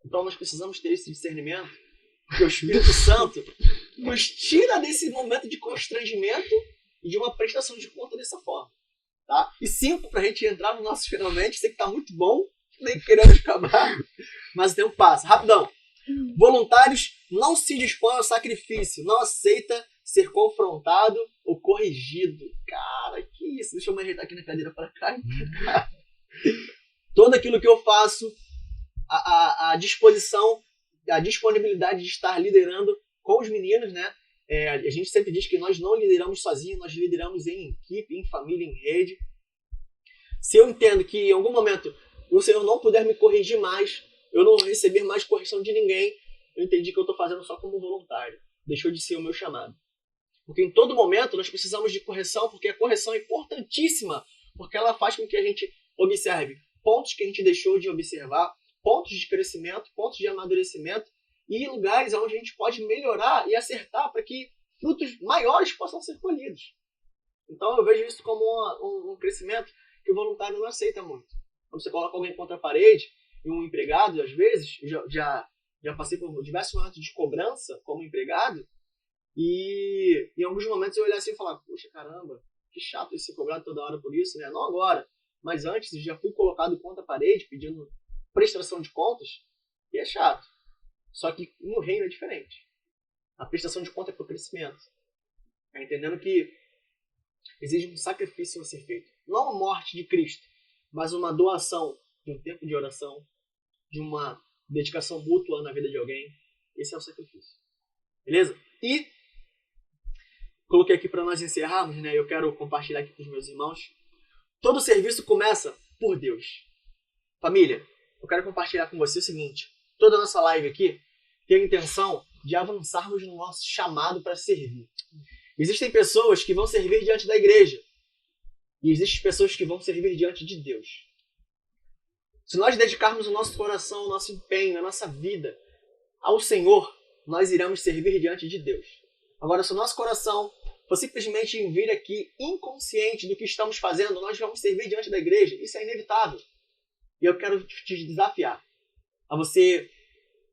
Então nós precisamos ter esse discernimento, que o Espírito Santo nos tira desse momento de constrangimento e de uma prestação de conta dessa forma. Tá? E 5, pra gente entrar no nosso finalmente, sei que tá muito bom, nem queremos acabar, mas o tempo passa. Rapidão. Voluntários não se dispõem ao sacrifício, não aceita ser confrontado ou corrigido. Cara, que isso? Deixa eu me ajeitar aqui na cadeira para cá e pra cá. Todo aquilo que eu faço, a disposição, a disponibilidade de estar liderando com os meninos, né? A gente sempre diz que nós não lideramos sozinhos, nós lideramos em equipe, em família, em rede. Se eu entendo que em algum momento o Senhor não puder me corrigir mais, eu não receber mais correção de ninguém, eu entendi que eu estou fazendo só como voluntário. Deixou de ser o meu chamado. Porque em todo momento nós precisamos de correção, porque a correção é importantíssima, porque ela faz com que a gente observe pontos que a gente deixou de observar, pontos de crescimento, pontos de amadurecimento e lugares onde a gente pode melhorar e acertar para que frutos maiores possam ser colhidos. Então eu vejo isso como um crescimento que o voluntário não aceita muito. Quando você coloca alguém contra a parede, e um empregado, às vezes, já passei por diversos momentos de cobrança como empregado, e em alguns momentos eu olhar assim e falar, poxa, caramba, que chato esse cobrado toda hora por isso, né? Não agora, Mas antes eu já fui colocado contra a parede pedindo prestação de contas, e é chato. Só que no reino é diferente. A prestação de conta é para o crescimento. Tá entendendo que exige um sacrifício a ser feito. Não a morte de Cristo, mas uma doação de um tempo de oração, de uma dedicação mútua na vida de alguém. Esse é o sacrifício. Beleza? E coloquei aqui para nós encerrarmos, né? Eu quero compartilhar aqui com os meus irmãos. Todo serviço começa por Deus. Família, eu quero compartilhar com você o seguinte. Toda a nossa live aqui tem a intenção de avançarmos no nosso chamado para servir. Existem pessoas que vão servir diante da igreja. E existem pessoas que vão servir diante de Deus. Se nós dedicarmos o nosso coração, o nosso empenho, a nossa vida ao Senhor, nós iremos servir diante de Deus. Agora, se o nosso coração for simplesmente vir aqui inconsciente do que estamos fazendo, nós vamos servir diante da igreja. Isso é inevitável. E eu quero te desafiar a você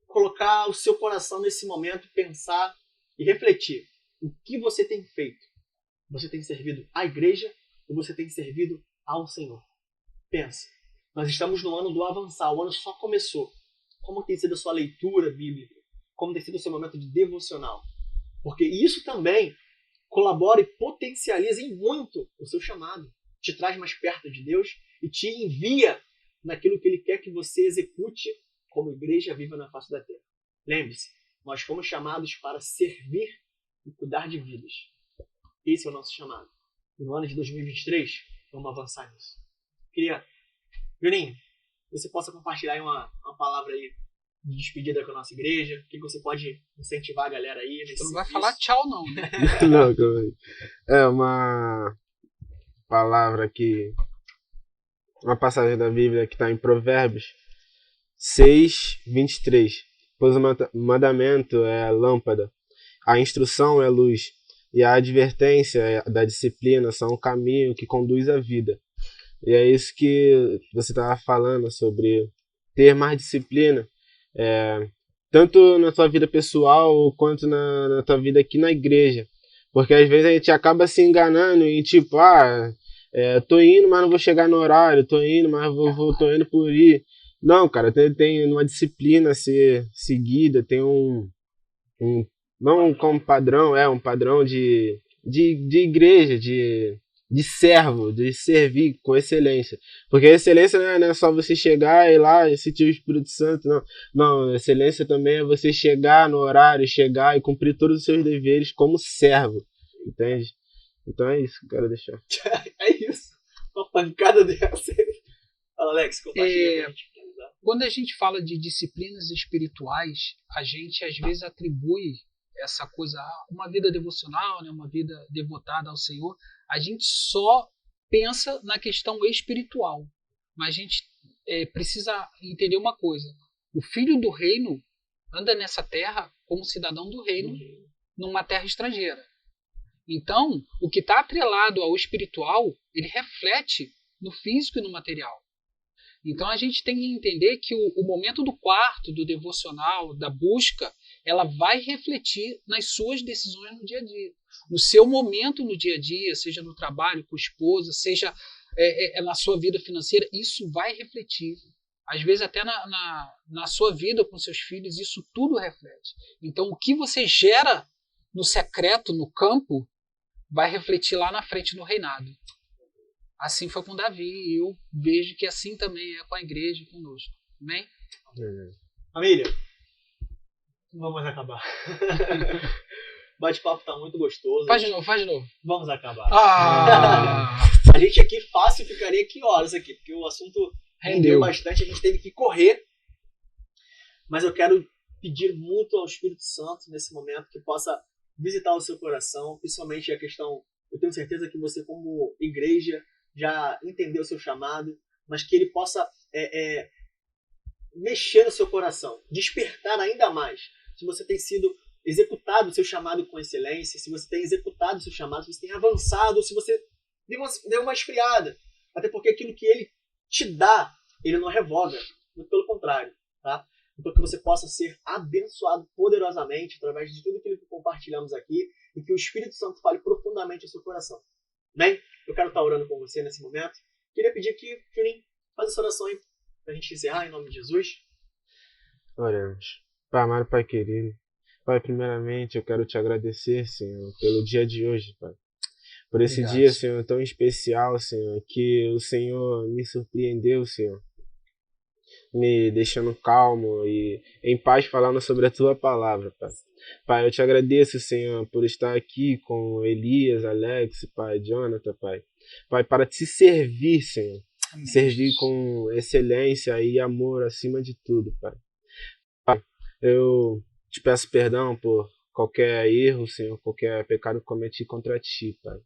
colocar o seu coração nesse momento, pensar e refletir. O que você tem feito? Você tem servido à igreja ou você tem servido ao Senhor? Pensa. Nós estamos no ano do avançar. O ano só começou. Como tem sido a sua leitura bíblica? Como tem sido o seu momento de devocional? Porque isso também colabora e potencializa em muito o seu chamado. Te traz mais perto de Deus e te envia naquilo que Ele quer que você execute como igreja viva na face da terra. Lembre-se, nós fomos chamados para servir e cuidar de vidas. Esse é o nosso chamado. E no ano de 2023, vamos avançar nisso. Queria, Juninho, que você possa compartilhar aí uma palavra aí de despedida com a nossa igreja. O que você pode incentivar a galera aí? Você não vai falar tchau, não, né? Não, calma aí. É uma palavra aqui, uma passagem da Bíblia que está em Provérbios 6:23. Pois o mandamento é a lâmpada, a instrução é luz, e a advertência da disciplina são o caminho que conduz à vida. E é isso que você estava falando sobre ter mais disciplina, tanto na tua vida pessoal quanto na tua vida aqui na igreja. Porque às vezes a gente acaba se enganando e tipo, tô indo, mas não vou chegar no horário, tô indo, mas tô indo por ir. Não, cara, tem uma disciplina a ser seguida, tem não como padrão, um padrão de igreja, de servo, de servir com excelência. Porque a excelência não é só você chegar e lá e sentir o Espírito Santo, não. Não, a excelência também é você chegar no horário, chegar e cumprir todos os seus deveres como servo, entende? Então é isso que eu quero deixar. É isso. Uma pancada dessa. Fala, Alex, compartilha. Quando a gente fala de disciplinas espirituais, a gente às vezes atribui essa coisa a uma vida devocional, né, uma vida devotada ao Senhor. A gente só pensa na questão espiritual. Mas a gente precisa entender uma coisa. O filho do reino anda nessa terra como cidadão do reino, numa terra estrangeira. Então, o que está atrelado ao espiritual, ele reflete no físico e no material. Então a gente tem que entender que o momento do quarto, do devocional, da busca, ela vai refletir nas suas decisões no dia a dia. No seu momento no dia a dia, seja no trabalho, com a esposa, seja na sua vida financeira, isso vai refletir. Às vezes até na sua vida com seus filhos, isso tudo reflete. Então o que você gera no secreto, no campo, vai refletir lá na frente no reinado. Assim foi com Davi, e eu vejo que assim também é com a igreja e conosco. Amém? Família, vamos acabar. Bate-papo tá muito gostoso. Faz de novo. Vamos acabar. A gente aqui fácil ficaria aqui horas aqui, porque o assunto rendeu bastante, a gente teve que correr. Mas eu quero pedir muito ao Espírito Santo nesse momento que possa visitar o seu coração, principalmente a questão, eu tenho certeza que você como igreja já entendeu o seu chamado, mas que ele possa mexer no seu coração, despertar ainda mais. Se você tem sido executado o seu chamado com excelência, se você tem executado o seu chamado, se você tem avançado, se você deu uma esfriada. Até porque aquilo que ele te dá, ele não revoga. Muito pelo contrário. Tá? Então que você possa ser abençoado poderosamente através de tudo aquilo que compartilhamos aqui e que o Espírito Santo fale profundamente ao seu coração. Bem, eu quero estar orando com você nesse momento. Queria pedir que, Juninho, faz essa oração aí pra gente encerrar em nome de Jesus. Oremos. Pai amado, Pai querido. Pai, primeiramente eu quero te agradecer, Senhor, pelo dia de hoje, Pai. Por esse Obrigado. dia, Senhor, tão especial, Senhor, que o Senhor me surpreendeu, Senhor. Me deixando calmo e em paz falando sobre a Tua palavra, Pai. Pai, eu te agradeço, Senhor, por estar aqui com Elias, Alex, Pai, Jonathan, Pai. Pai, para te servir, Senhor. Amém. Servir com excelência e amor acima de tudo, Pai. Pai, eu te peço perdão por qualquer erro, Senhor, qualquer pecado que cometi contra ti, Pai.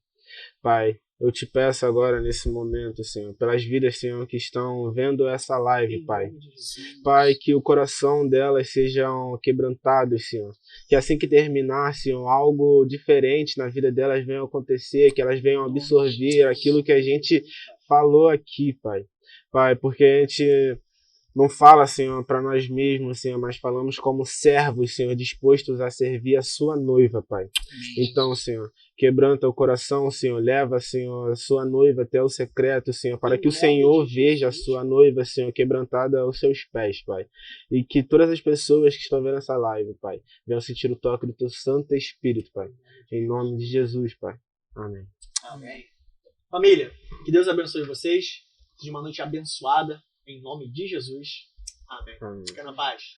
Pai, eu te peço agora, nesse momento, Senhor, pelas vidas, Senhor, que estão vendo essa live, Pai. Pai, que o coração delas sejam quebrantados, Senhor. Que assim que terminar, Senhor, algo diferente na vida delas venha acontecer, que elas venham absorver aquilo que a gente falou aqui, Pai. Pai, porque a gente não fala, Senhor, para nós mesmos, Senhor, mas falamos como servos, Senhor, dispostos a servir a sua noiva, Pai. Então, Senhor, quebranta o coração, Senhor, leva, Senhor, a sua noiva até o secreto, Senhor, para que o Senhor veja a sua noiva, Senhor, quebrantada aos seus pés, Pai. E que todas as pessoas que estão vendo essa live, Pai, venham sentir o toque do teu Santo Espírito, Pai. Em nome de Jesus, Pai. Amém. Amém. Família, que Deus abençoe vocês. Seja uma noite abençoada. Em nome de Jesus. Amém. Amém. Fica na paz.